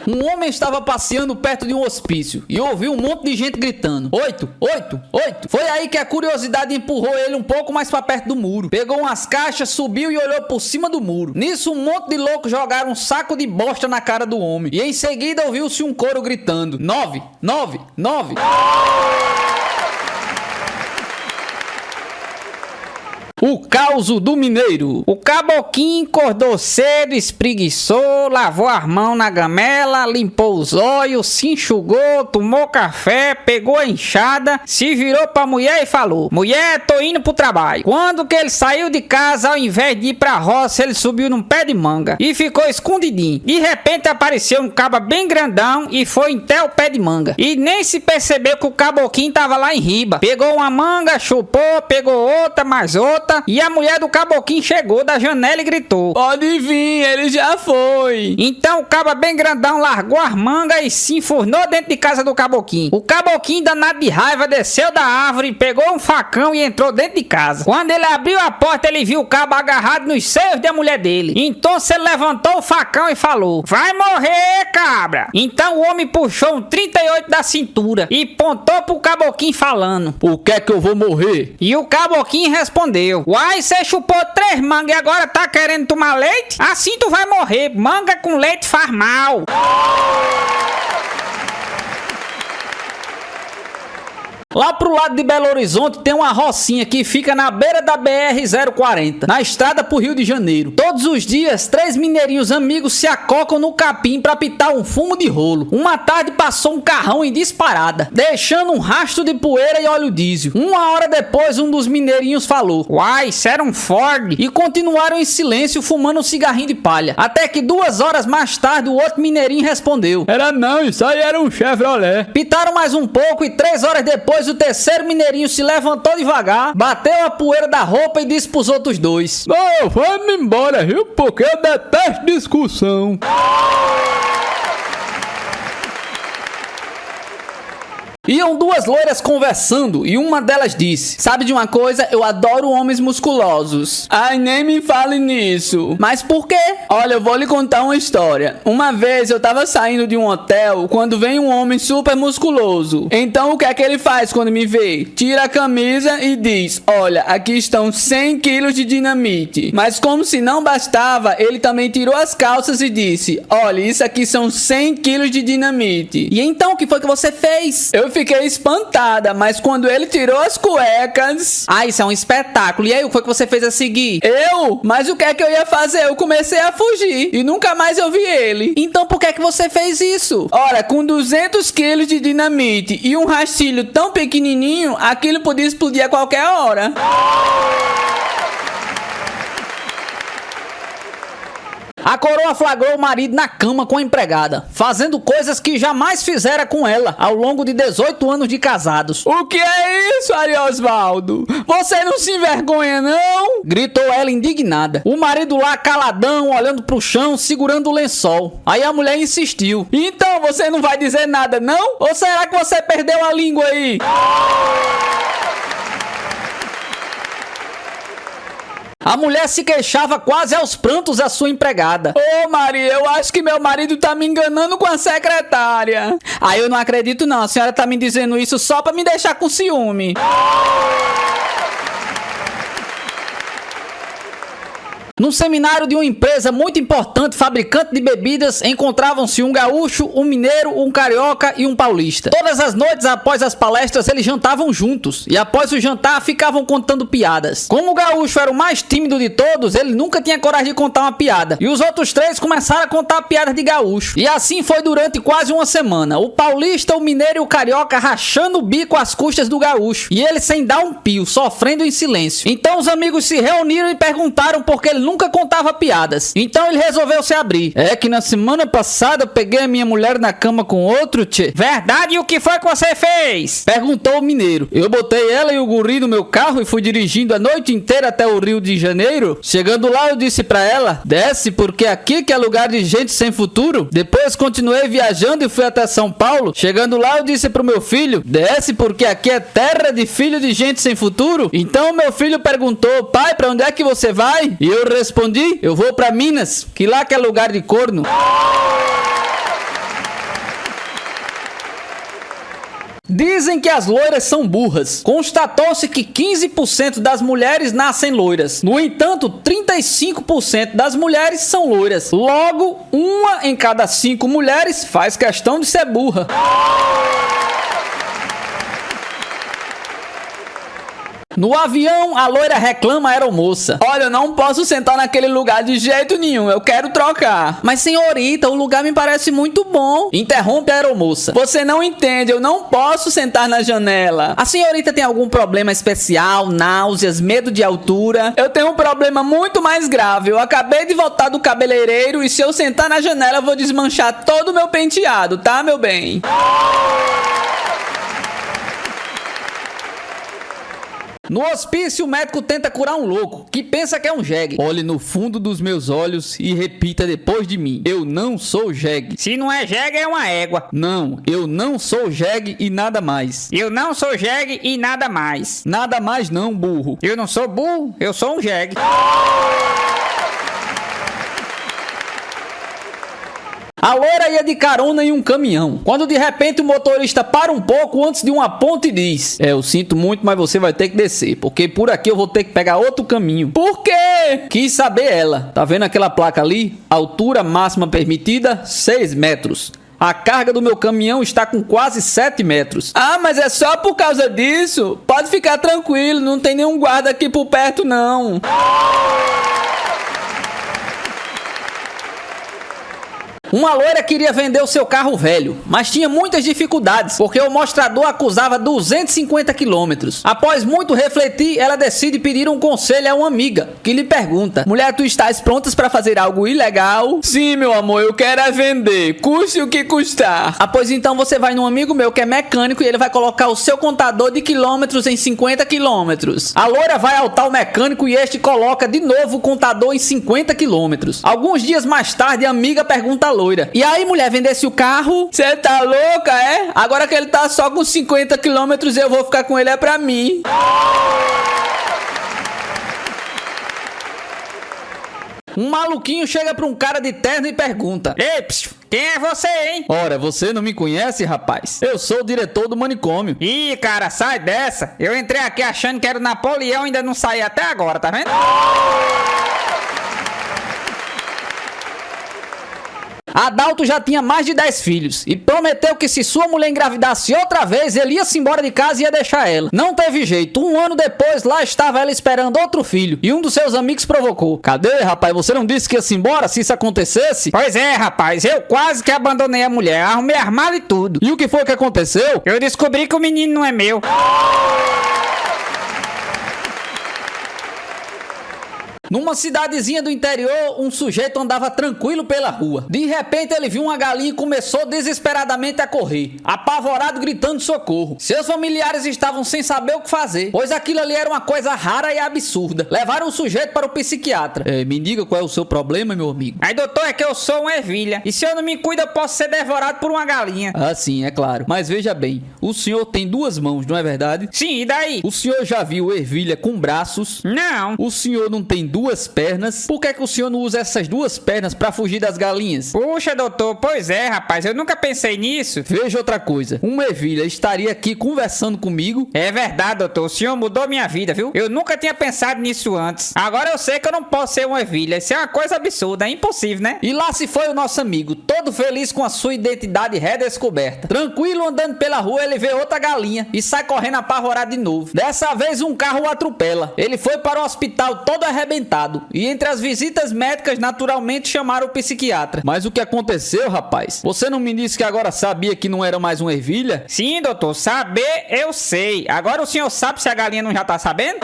S1: Um homem estava passeando perto de um hospício e ouviu um monte de gente gritando: 8, 8, 8. Foi aí que a curiosidade empurrou ele um pouco mais para perto do muro. Pegou umas caixas, subiu e olhou por cima do muro. Nisso, um monte de loucos jogaram um saco de bosta na cara do homem. E em seguida ouviu-se um coro gritando: 9, 9, 9. O caos do mineiro.
S3: O caboquinho acordou cedo, espreguiçou, lavou as mãos na gamela, limpou os olhos, se enxugou, tomou café, pegou a enxada, se virou pra mulher e falou: Mulher, tô indo pro trabalho. Quando que ele saiu de casa, ao invés de ir pra roça, ele subiu num pé de manga e ficou escondidinho. De repente apareceu um caba bem grandão e foi até o pé de manga. E nem se percebeu que o caboquinho tava lá em riba. Pegou uma manga, chupou, pegou outra, mais outra. E a mulher do caboquinho chegou da janela e gritou:
S2: Pode vir, ele já foi.
S3: Então o caba bem grandão largou as mangas e se enfurnou dentro de casa do caboquinho. O caboquinho, danado de raiva, desceu da árvore, pegou um facão e entrou dentro de casa. Quando ele abriu a porta, ele viu o caba agarrado nos seios da mulher dele. Então ele levantou o facão e falou: Vai morrer, cabra. Então o homem puxou um 38 da cintura e pontou pro caboquinho falando:
S1: Por que é que eu vou morrer?
S3: E o caboquinho respondeu: Uai, você chupou 3 mangas e agora tá querendo tomar leite? Assim tu vai morrer. Manga com leite faz mal.
S1: Lá pro lado de Belo Horizonte tem uma rocinha que fica na beira da BR-040, na estrada pro Rio de Janeiro. Todos os dias, 3 mineirinhos amigos se acocam no capim pra pitar um fumo de rolo. Uma tarde passou um carrão em disparada, deixando um rastro de poeira e óleo diesel. Uma hora depois, um dos mineirinhos falou:
S3: Uai, isso era um Ford.
S1: E continuaram em silêncio fumando um cigarrinho de palha. Até que 2 horas mais tarde, o outro mineirinho respondeu:
S2: Era não, isso aí era um Chevrolet.
S1: Pitaram mais um pouco e 3 horas depois o terceiro mineirinho se levantou devagar, bateu a poeira da roupa e disse pros outros 2:
S2: Vamos embora, viu? Porque eu detesto discussão.
S1: Iam duas loiras conversando e uma delas disse: sabe de uma coisa? Eu adoro homens musculosos.
S2: Ai, nem me fale nisso.
S1: Mas por quê?
S2: Olha, eu vou lhe contar uma história. Uma vez eu tava saindo de um hotel quando vem um homem super musculoso. Então o que é que ele faz quando me vê? Tira a camisa e diz: olha, aqui estão 100 quilos de dinamite. Mas como se não bastava, ele também tirou as calças e disse: olha, isso aqui são 100 quilos de dinamite.
S1: E então o que foi que você fez?
S2: Eu fiquei espantada, mas quando ele tirou as cuecas...
S1: Ah, isso é um espetáculo. E aí, o que foi que você fez a seguir?
S2: Eu? Mas o que é que eu ia fazer? Eu comecei a fugir e nunca mais eu vi ele.
S1: Então por que é que você fez isso?
S2: Ora, com 200 quilos de dinamite e um rastilho tão pequenininho, aquilo podia explodir a qualquer hora.
S1: A coroa flagrou o marido na cama com a empregada, fazendo coisas que jamais fizera com ela ao longo de 18 anos de casados.
S2: O que é isso, Ariosvaldo? Você não se envergonha, não?
S1: Gritou ela indignada. O marido lá caladão, olhando pro chão, segurando o lençol. Aí a mulher insistiu:
S2: então você não vai dizer nada, não? Ou será que você perdeu a língua aí?
S1: A mulher se queixava quase aos prantos à sua empregada.
S2: Ô Maria, eu acho que meu marido tá me enganando com a secretária.
S1: Ah, eu não acredito não, a senhora tá me dizendo isso só pra me deixar com ciúme. No seminário de uma empresa muito importante, fabricante de bebidas, encontravam-se um gaúcho, um mineiro, um carioca e um paulista. Todas as noites após as palestras eles jantavam juntos e após o jantar ficavam contando piadas. Como o gaúcho era o mais tímido de todos, ele nunca tinha coragem de contar uma piada. E os outros três começaram a contar piadas de gaúcho. E assim foi durante quase uma semana. O paulista, o mineiro e o carioca rachando o bico às custas do gaúcho. E ele sem dar um pio, sofrendo em silêncio. Então os amigos se reuniram e perguntaram por que ele nunca contava piadas. Então ele resolveu se abrir. É que na semana passada eu peguei a minha mulher na cama com outro, tchê.
S3: Verdade, e o que foi que você fez?
S1: Perguntou o mineiro. Eu botei ela e o guri no meu carro e fui dirigindo a noite inteira até o Rio de Janeiro. Chegando lá eu disse pra ela: desce porque aqui que é lugar de gente sem futuro. Depois continuei viajando e fui até São Paulo. Chegando lá eu disse pro meu filho: desce porque aqui é terra de filho de gente sem futuro. Então meu filho perguntou: pai, pra onde é que você vai? E eu respondi: eu vou pra Minas, que lá que é lugar de corno. Dizem que as loiras são burras. Constatou-se que 15% das mulheres nascem loiras. No entanto, 35% das mulheres são loiras. Logo, uma em cada 5 mulheres faz questão de ser burra. No avião, a loira reclama à aeromoça:
S2: olha, eu não posso sentar naquele lugar de jeito nenhum, eu quero trocar.
S1: Mas senhorita, o lugar me parece muito bom. Interrompe a aeromoça:
S2: você não entende, eu não posso sentar na janela.
S1: A senhorita tem algum problema especial, náuseas, medo de altura?
S2: Eu tenho um problema muito mais grave. Eu acabei de voltar do cabeleireiro e se eu sentar na janela eu vou desmanchar todo o meu penteado, tá, meu bem?
S1: No hospício, o médico tenta curar um louco, que pensa que é um jegue. Olhe no fundo dos meus olhos e repita depois de mim: eu não sou jegue.
S3: Se não é jegue, é uma égua.
S1: Não, eu não sou jegue e nada mais.
S3: Eu não sou jegue e nada mais.
S1: Nada mais não, burro.
S3: Eu não sou burro, eu sou um jegue.
S1: A loira ia de carona em um caminhão, quando de repente o motorista para um pouco antes de uma ponte e diz: eu sinto muito, mas você vai ter que descer, porque por aqui eu vou ter que pegar outro caminho.
S2: Por quê?
S1: Quis saber ela. Tá vendo aquela placa ali? Altura máxima permitida, 6 metros. A carga do meu caminhão está com quase 7 metros.
S2: Ah, mas é só por causa disso? Pode ficar tranquilo, não tem nenhum guarda aqui por perto não.
S1: Uma loira queria vender o seu carro velho, mas tinha muitas dificuldades, porque o mostrador acusava 250 quilômetros. Após muito refletir, ela decide pedir um conselho a uma amiga, que lhe pergunta: mulher, tu estás prontas para fazer algo ilegal?
S2: Sim, meu amor, eu quero é vender, custe o que custar.
S1: Ah, pois então você vai num amigo meu que é mecânico e ele vai colocar o seu contador de quilômetros em 50 quilômetros. A loira vai ao tal mecânico e este coloca de novo o contador em 50 quilômetros. Alguns dias mais tarde, a amiga pergunta à loira: loira. E aí, mulher, vendesse o carro...
S2: Você tá louca, é? Agora que ele tá só com 50 quilômetros, eu vou ficar com ele, é pra mim.
S1: Um maluquinho chega pra um cara de terno e pergunta:
S3: Ei, quem é você, hein?
S1: Ora, você não me conhece, rapaz? Eu sou o diretor do manicômio.
S3: Ih, cara, sai dessa. Eu entrei aqui achando que era o Napoleão e ainda não saí até agora, tá vendo?
S1: Adalto já tinha mais de 10 filhos e prometeu que se sua mulher engravidasse outra vez, ele ia se embora de casa e ia deixar ela. Não teve jeito. Um ano depois, lá estava ela esperando outro filho e um dos seus amigos provocou: cadê, rapaz? Você não disse que ia se embora se isso acontecesse?
S3: Pois é, rapaz. Eu quase que abandonei a mulher. Arrumei armário e tudo.
S1: E o que foi que aconteceu?
S3: Eu descobri que o menino não é meu.
S1: Numa cidadezinha do interior, um sujeito andava tranquilo pela rua. De repente, ele viu uma galinha e começou desesperadamente a correr, apavorado, gritando socorro. Seus familiares estavam sem saber o que fazer, pois aquilo ali era uma coisa rara e absurda. Levaram o sujeito para o psiquiatra. Me diga qual é o seu problema, meu amigo.
S3: Aí, doutor, é que eu sou uma ervilha. E se eu não me cuido, eu posso ser devorado por uma galinha.
S1: Ah, sim, é claro. Mas veja bem, o senhor tem 2 mãos, não é verdade?
S3: Sim, e daí?
S1: O senhor já viu ervilha com braços?
S3: Não.
S1: O senhor não tem 2 pernas? Por que é que o senhor não usa essas 2 pernas para fugir das galinhas?
S3: Puxa, doutor, pois é, rapaz, eu nunca pensei nisso.
S1: Veja outra coisa, uma ervilha estaria aqui conversando comigo?
S3: É verdade, doutor, o senhor mudou minha vida, viu? Eu nunca tinha pensado nisso antes. Agora eu sei que eu não posso ser uma ervilha, isso é uma coisa absurda, é impossível, né?
S1: E lá se foi o nosso amigo, todo feliz com a sua identidade redescoberta. Tranquilo, andando pela rua, ele vê outra galinha e sai correndo apavorado de novo. Dessa vez um carro o atropela. Ele foi para o hospital todo arrebentado. E entre as visitas médicas, naturalmente chamaram o psiquiatra. Mas o que aconteceu, rapaz? Você não me disse que agora sabia que não era mais uma ervilha?
S3: Sim, doutor, saber eu sei. Agora o senhor sabe se a galinha não já tá sabendo?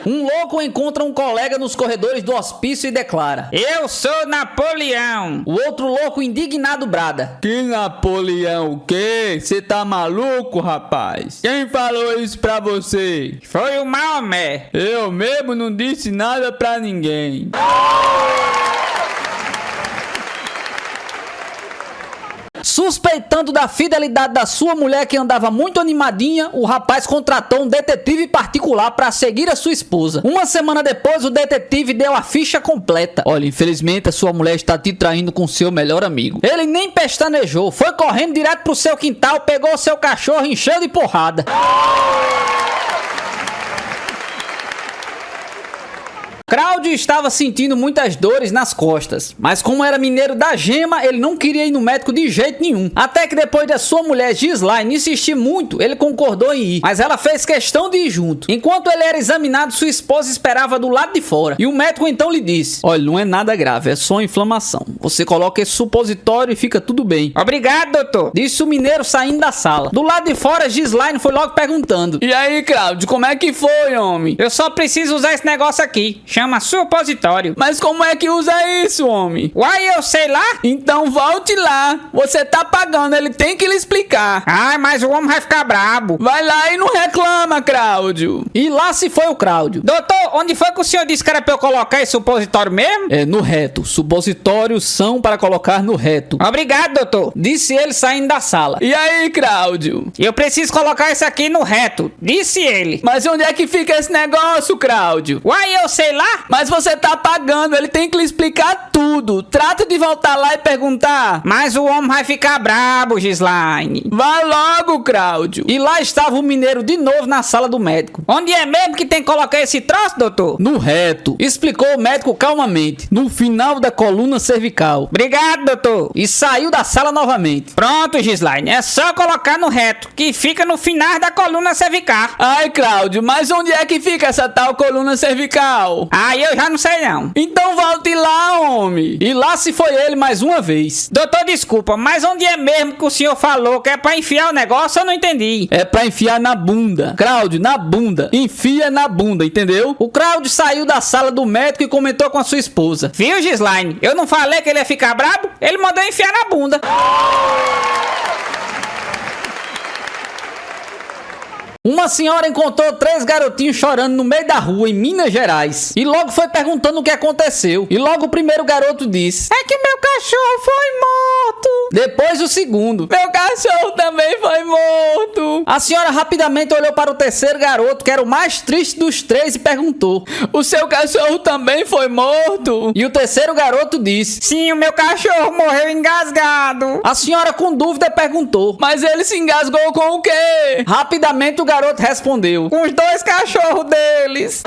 S1: Um louco encontra um colega nos corredores do hospício e declara:
S3: eu sou Napoleão.
S1: O outro louco indignado brada:
S2: que Napoleão o quê? Você tá maluco, rapaz? Quem falou isso pra você?
S3: Foi o Maomé.
S2: Eu mesmo não disse nada pra ninguém.
S1: Suspeitando da fidelidade da sua mulher, que andava muito animadinha, o rapaz contratou um detetive particular para seguir a sua esposa. Uma semana depois, o detetive deu a ficha completa. Olha, infelizmente a sua mulher está te traindo com seu melhor amigo. Ele nem pestanejou, foi correndo direto pro seu quintal, pegou o seu cachorro e encheu de porrada. Cláudio estava sentindo muitas dores nas costas, mas como era mineiro da gema, ele não queria ir no médico de jeito nenhum. Até que depois da sua mulher Gislaine insistir muito, ele concordou em ir, mas ela fez questão de ir junto. Enquanto ele era examinado, sua esposa esperava do lado de fora, e o médico então lhe disse: olha, não é nada grave, é só inflamação. Você coloca esse supositório e fica tudo bem.
S3: Obrigado, doutor,
S1: disse o mineiro saindo da sala. Do lado de fora, Gislaine foi logo perguntando:
S2: e aí, Cláudio, como é que foi, homem?
S3: Eu só preciso usar esse negócio aqui. Chama supositório.
S2: Mas como é que usa isso, homem?
S3: Uai, eu sei lá.
S2: Então volte lá. Você tá pagando, ele tem que lhe explicar.
S3: Ai, mas o homem vai ficar brabo.
S2: Vai lá e não reclama, Cláudio.
S1: E lá se foi o Cláudio.
S3: Doutor, onde foi que o senhor disse que era pra eu colocar esse supositório mesmo?
S1: É, no reto. Supositórios são para colocar no reto.
S3: Obrigado, doutor,
S1: disse ele saindo da sala.
S2: E aí, Cláudio?
S3: Eu preciso colocar isso aqui no reto, disse ele.
S2: Mas onde é que fica esse negócio, Cláudio?
S3: Uai, eu sei lá.
S2: Mas você tá pagando, ele tem que lhe explicar tudo. Trata de voltar lá e perguntar.
S3: Mas o homem vai ficar brabo, Gislaine.
S2: Vai logo, Cláudio.
S1: E lá estava o mineiro de novo na sala do médico.
S3: Onde é mesmo que tem que colocar esse troço, doutor?
S1: No reto, explicou o médico calmamente. No final da coluna cervical.
S3: Obrigado, doutor.
S1: E saiu da sala novamente.
S3: Pronto, Gislaine, é só colocar no reto, que fica no final da coluna cervical.
S2: Ai, Cláudio, mas onde é que fica essa tal coluna cervical?
S3: Ai, eu já não sei não.
S2: Então volte lá, homem.
S1: E lá se foi ele mais uma vez.
S3: Doutor, desculpa, mas onde é mesmo que o senhor falou que é pra enfiar o negócio? Eu não entendi.
S1: É pra enfiar na bunda. Cláudio, na bunda. Enfia na bunda, entendeu? O Cláudio saiu da sala do médico e comentou com a sua esposa.
S3: Viu, Gislaine? Eu não falei que ele ia ficar brabo? Ele mandou enfiar na bunda.
S1: Uma senhora encontrou 3 garotinhos chorando no meio da rua em Minas Gerais e logo foi perguntando o que aconteceu. E logo o primeiro garoto disse:
S3: É que meu cachorro foi morto.
S1: Depois o segundo:
S2: Meu cachorro também foi morto.
S1: A senhora rapidamente olhou para o terceiro garoto, que era o mais triste dos 3, e perguntou:
S2: O seu cachorro também foi morto?
S1: E o terceiro garoto disse:
S3: Sim, o meu cachorro morreu engasgado.
S1: A senhora com dúvida perguntou:
S2: Mas ele se engasgou com o quê?
S1: Rapidamente o garoto respondeu:
S3: Com os 2 cachorros deles.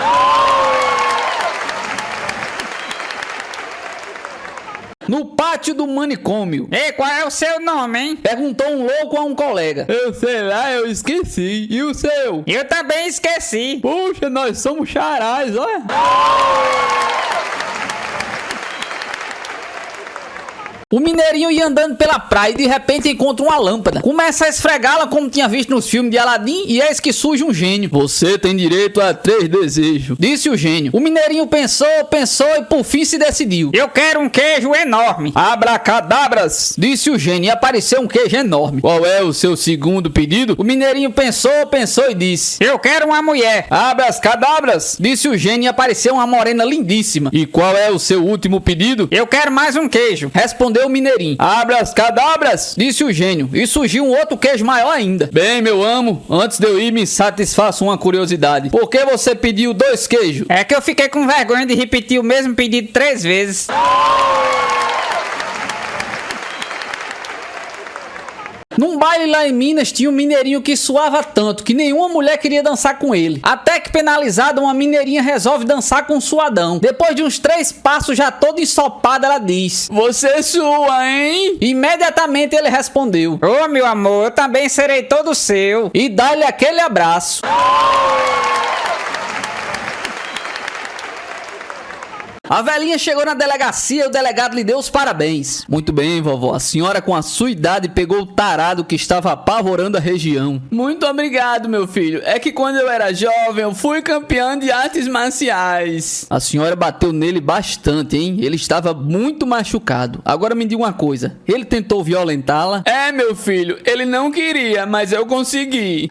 S1: No pátio do manicômio.
S3: Ei, qual é o seu nome, hein?
S1: Perguntou um louco a um colega.
S2: Eu sei lá, eu esqueci. E o seu?
S3: Eu também esqueci.
S2: Puxa, nós somos charais, olha.
S1: O mineirinho ia andando pela praia e de repente encontra uma lâmpada. Começa a esfregá-la como tinha visto nos filmes de Aladim e eis que surge um gênio.
S2: Você tem direito a 3 desejos,
S1: disse o gênio. O mineirinho pensou e por fim se decidiu.
S3: Eu quero um queijo enorme.
S2: Abracadabras,
S1: disse o gênio e apareceu um queijo enorme.
S2: Qual é o seu segundo pedido?
S1: O mineirinho pensou e disse:
S3: Eu quero uma mulher.
S2: Abracadabras,
S1: disse o gênio e apareceu uma morena lindíssima.
S2: E qual é o seu último pedido?
S3: Eu quero mais um queijo.
S1: Respondeu o mineirinho.
S2: Abracadabras,
S1: disse o gênio e surgiu um outro queijo maior ainda.
S2: Bem, meu amo, antes de eu ir me satisfaça uma curiosidade. Por que você pediu 2 queijos?
S3: É que eu fiquei com vergonha de repetir o mesmo pedido 3 vezes.
S1: Num baile lá em Minas tinha um mineirinho que suava tanto que nenhuma mulher queria dançar com ele. Até que, penalizada, uma mineirinha resolve dançar com um suadão. Depois de uns 3 passos, já toda ensopada, ela diz:
S2: Você sua, hein?
S1: Imediatamente ele respondeu:
S3: Ô, meu amor, eu também serei todo seu.
S1: E dá-lhe aquele abraço. A velhinha chegou na delegacia e o delegado lhe deu os parabéns.
S2: Muito bem, vovó. A senhora com a sua idade pegou o tarado que estava apavorando a região. Muito obrigado, meu filho. É que quando eu era jovem, eu fui campeão de artes marciais.
S1: A senhora bateu nele bastante, hein? Ele estava muito machucado. Agora me diga uma coisa. Ele tentou violentá-la?
S2: É, meu filho. Ele não queria, mas eu consegui.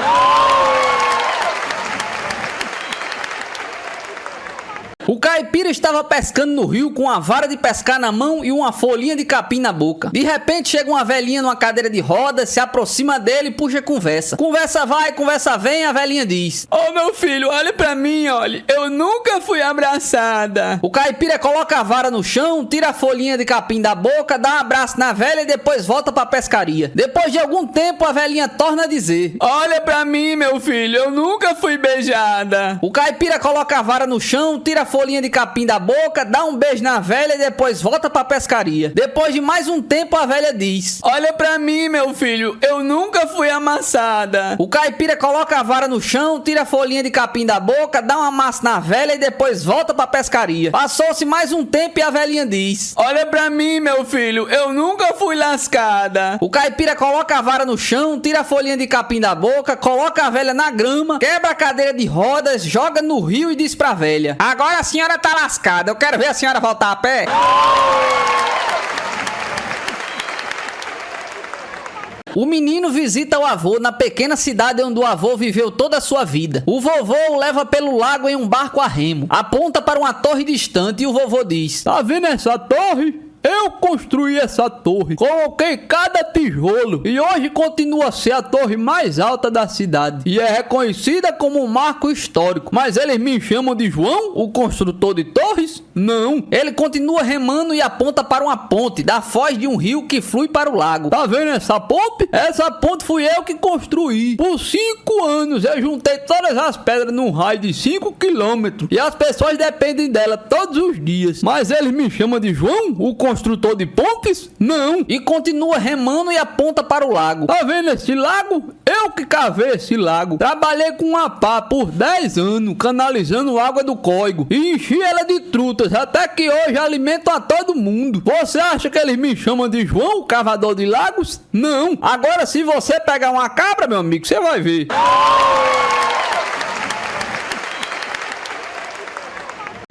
S1: O caipira estava pescando no rio com uma vara de pescar na mão e uma folhinha de capim na boca. De repente chega uma velhinha numa cadeira de rodas, se aproxima dele e puxa conversa. Conversa vai, conversa vem, a velhinha diz:
S2: Ô, meu filho, olha pra mim, olha. Eu nunca fui abraçada.
S1: O caipira coloca a vara no chão, tira a folhinha de capim da boca, dá um abraço na velha e depois volta pra pescaria. Depois de algum tempo a velhinha torna a dizer:
S2: Olha pra mim, meu filho, eu nunca fui beijada.
S1: O caipira coloca a vara no chão, tira a folhinha de capim da boca, dá um beijo na velha e depois volta pra pescaria. Depois de mais um tempo a velha diz:
S2: Olha pra mim, meu filho, eu nunca fui amassada.
S1: O caipira coloca a vara no chão, tira a folhinha de capim da boca, dá um amasso na velha e depois volta pra pescaria. Passou-se mais um tempo e a velhinha diz:
S2: Olha pra mim, meu filho, eu nunca fui lascada.
S1: O caipira coloca a vara no chão, tira a folhinha de capim da boca, coloca a velha na grama, quebra a cadeira de rodas, joga no rio e diz pra velha:
S3: Agora a senhora tá lascada, eu quero ver a senhora voltar a pé.
S1: O menino visita o avô na pequena cidade onde o avô viveu toda a sua vida. O vovô o leva pelo lago em um barco a remo. Aponta para uma torre distante e o vovô diz:
S2: Tá vendo essa torre? Eu construí essa torre, coloquei cada tijolo e hoje continua a ser a torre mais alta da cidade e é reconhecida como um marco histórico. Mas eles me chamam de João, o construtor de torres? Não.
S1: Ele continua remando e aponta para uma ponte da foz de um rio que flui para o lago.
S2: Tá vendo essa ponte? Essa ponte fui eu que construí. Por 5 anos eu juntei todas as pedras num raio de 5 quilômetros e as pessoas dependem dela todos os dias. Mas eles me chamam de João, o construtor de pontes? Não.
S1: E continua remando e aponta para o lago.
S2: Tá vendo esse lago? Eu que cavei esse lago. Trabalhei com uma pá por 10 anos, canalizando água do córrego e enchi ela de trutas, até que hoje alimento a todo mundo. Você acha que eles me chamam de João, o cavador de lagos? Não. Agora, se você pegar uma cabra, meu amigo, você vai ver.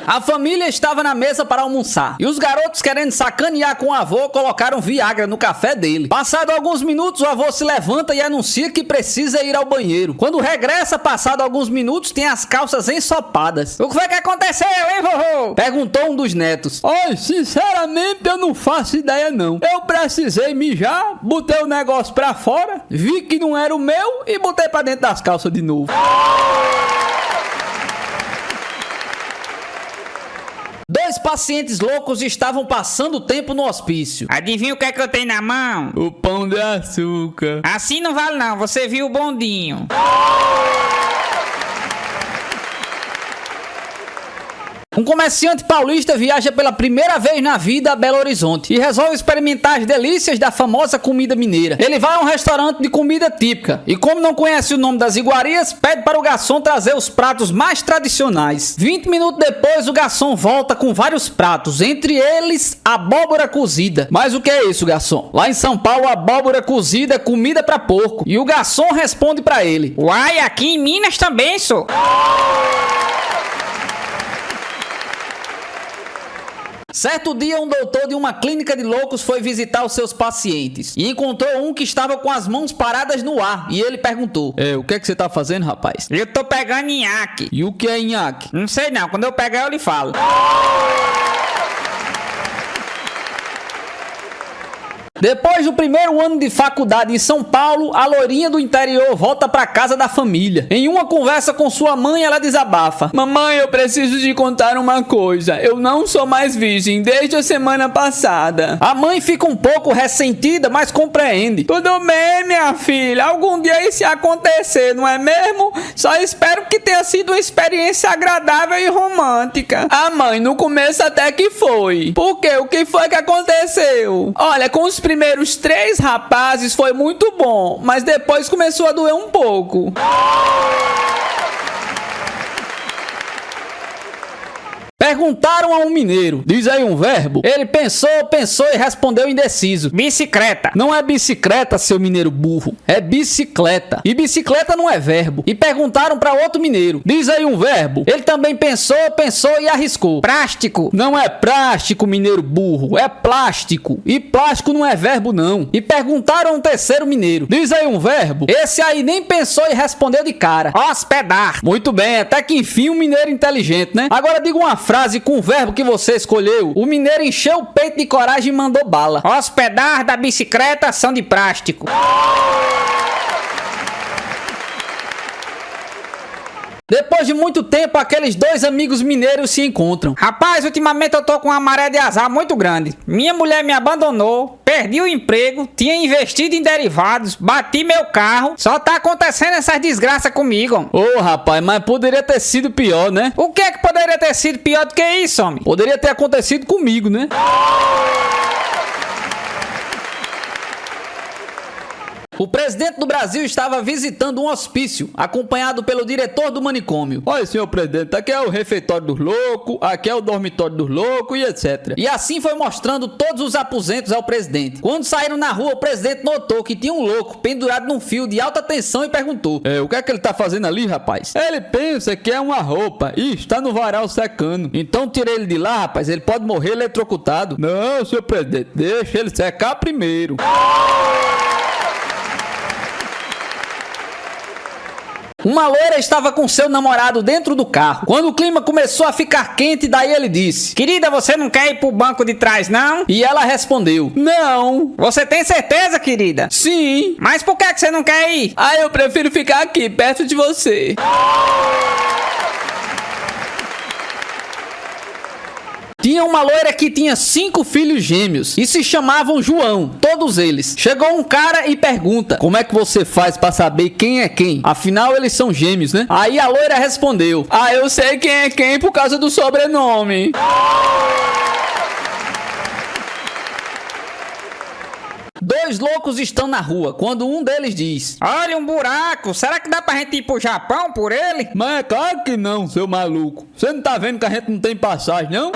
S1: A família estava na mesa para almoçar, e os garotos, querendo sacanear com o avô, colocaram Viagra no café dele. Passado alguns minutos, o avô se levanta e anuncia que precisa ir ao banheiro. Quando regressa, passado alguns minutos, tem as calças ensopadas.
S3: O que foi que aconteceu, hein, vovô?
S1: Perguntou um dos netos.
S2: Oi, sinceramente eu não faço ideia não. Eu precisei mijar, botei o negócio pra fora, vi que não era o meu e botei pra dentro das calças de novo.
S1: Dois pacientes loucos estavam passando tempo no hospício.
S3: Adivinha o que é que eu tenho na mão?
S2: O pão de açúcar.
S3: Assim não vale não, você viu o bondinho.
S1: Um comerciante paulista viaja pela primeira vez na vida a Belo Horizonte e resolve experimentar as delícias da famosa comida mineira. Ele vai a um restaurante de comida típica e, como não conhece o nome das iguarias, pede para o garçom trazer os pratos mais tradicionais. 20 minutos depois, o garçom volta com vários pratos, entre eles abóbora cozida. Mas o que é isso, garçom? Lá em São Paulo, abóbora cozida é comida para porco. E o garçom responde para ele:
S3: Uai, aqui em Minas também, sou.
S1: Certo dia, um doutor de uma clínica de loucos foi visitar os seus pacientes e encontrou um que estava com as mãos paradas no ar. E ele perguntou:
S2: o que é que você tá fazendo, rapaz?
S3: Eu tô pegando nhaque.
S2: E o que é nhaque?
S3: Não sei não, quando eu pegar eu lhe falo.
S1: Depois do primeiro ano de faculdade em São Paulo, a loirinha do interior volta para casa da família. Em uma conversa com sua mãe, ela desabafa:
S2: Mamãe, eu preciso te contar uma coisa. Eu não sou mais virgem desde a semana passada.
S1: A mãe fica um pouco ressentida, mas compreende.
S2: Tudo bem, minha filha. Algum dia isso ia acontecer, não é mesmo? Só espero que tenha sido uma experiência agradável e romântica. Ah, mãe, no começo até que foi. Por quê? O que foi que aconteceu? Olha, com os primeiros 3 rapazes foi muito bom, mas depois começou a doer um pouco.
S1: Perguntaram a um mineiro: diz aí um verbo. Ele pensou e respondeu indeciso:
S3: bicicleta.
S1: Não é bicicleta, seu mineiro burro. É bicicleta. E bicicleta não é verbo. E perguntaram para outro mineiro: diz aí um verbo. Ele também pensou e arriscou:
S3: plástico.
S1: Não é prástico, mineiro burro. É plástico. E plástico não é verbo não. E perguntaram a um terceiro mineiro: diz aí um verbo. Esse aí nem pensou e respondeu de cara:
S3: hospedar.
S1: Muito bem, até que enfim um mineiro inteligente, né? Agora diga uma frase com o verbo que você escolheu. O mineiro encheu o peito de coragem e mandou bala:
S3: hospedar da bicicleta são de plástico.
S1: Depois de muito tempo, aqueles dois amigos mineiros se encontram.
S3: Rapaz, ultimamente eu tô com uma maré de azar muito grande. Minha mulher me abandonou, perdi o emprego, tinha investido em derivados, bati meu carro. Só tá acontecendo essas desgraças comigo.
S1: Ô, rapaz, mas poderia ter sido pior, né?
S3: O que é que poderia ter sido pior do que isso, homem?
S1: Poderia ter acontecido comigo, né? O presidente do Brasil estava visitando um hospício, acompanhado pelo diretor do manicômio.
S2: Olha, senhor presidente, aqui é o refeitório dos loucos, aqui é o dormitório dos loucos e etc.
S1: E assim foi mostrando todos os aposentos ao presidente. Quando saíram na rua, o presidente notou que tinha um louco pendurado num fio de alta tensão e perguntou:
S2: o que é que ele tá fazendo ali, rapaz? Ele pensa que é uma roupa e está no varal secando.
S1: Então tira ele de lá, rapaz, ele pode morrer eletrocutado.
S2: Não, senhor presidente, deixa ele secar primeiro.
S1: Uma loira estava com seu namorado dentro do carro. Quando o clima começou a ficar quente, daí ele disse:
S3: querida, você não quer ir pro banco de trás, não?
S1: E ela respondeu:
S2: não.
S3: Você tem certeza, querida?
S2: Sim.
S3: Mas por que você não quer ir?
S2: Ah, eu prefiro ficar aqui, perto de você.
S1: Tinha uma loira que tinha 5 filhos gêmeos e se chamavam João, todos eles. Chegou um cara e pergunta: como é que você faz pra saber quem é quem? Afinal, eles são gêmeos, né? Aí a loira respondeu:
S2: ah, eu sei quem é quem por causa do sobrenome.
S1: Dois loucos estão na rua, quando um deles diz:
S3: olha, um buraco, será que dá pra gente ir pro Japão por ele?
S2: Mas é claro que não, seu maluco. Você não tá vendo que a gente não tem passagem, não?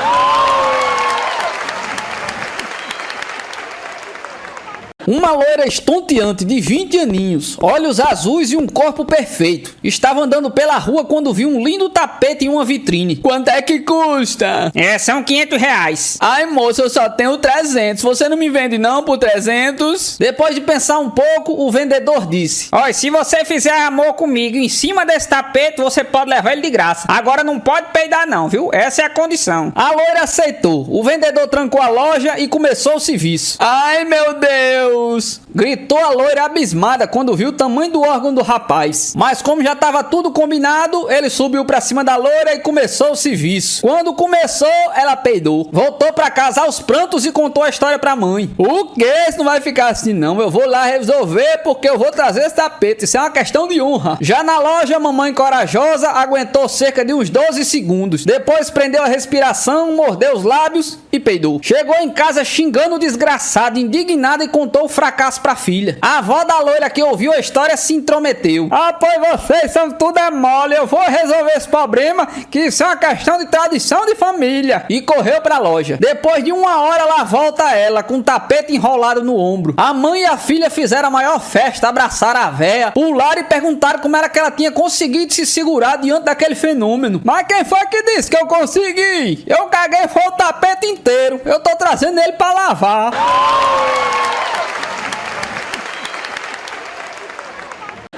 S1: Uma loira estonteante de 20 aninhos, olhos azuis e um corpo perfeito, estava andando pela rua quando viu um lindo tapete em uma vitrine.
S2: Quanto é que custa?
S3: São 500 reais.
S2: Ai, moço, eu só tenho 300. Você não me vende não por 300?
S1: Depois de pensar um pouco, o vendedor disse:
S3: Olha, se você fizer amor comigo em cima desse tapete, você pode levar ele de graça. Agora não pode peidar não, viu? Essa é a condição.
S1: A loira aceitou. O vendedor trancou a loja e começou o serviço.
S2: Ai, meu Deus!
S1: Gritou a loira abismada quando viu o tamanho do órgão do rapaz. Mas como já estava tudo combinado, ele subiu pra cima da loira e começou o serviço. Quando começou, ela peidou. Voltou pra casa aos prantos e contou a história pra mãe.
S2: O quê? Isso não vai ficar assim não. Eu vou lá resolver porque eu vou trazer esse tapete. Isso é uma questão de honra.
S1: Já na loja, a mamãe corajosa aguentou cerca de uns 12 segundos. Depois prendeu a respiração, mordeu os lábios e peidou. Chegou em casa xingando o desgraçado, indignada, e contou o fracasso pra filha. A avó da loira, que ouviu a história, se intrometeu.
S3: Ah, pois vocês são tudo é mole. Eu vou resolver esse problema, que isso é uma questão de tradição de família.
S1: E correu pra loja. Depois de 1 hora, lá volta ela, com o tapete enrolado no ombro. A mãe e a filha fizeram a maior festa, abraçaram a véia, pularam e perguntaram como era que ela tinha conseguido se segurar diante daquele fenômeno.
S3: Mas quem foi que disse que eu consegui? Eu caguei foi o tapete inteiro. Eu tô trazendo ele pra lavar.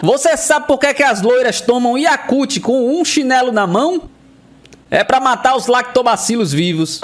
S1: Você sabe por que as loiras tomam Yakult com um chinelo na mão? É pra matar os lactobacilos vivos.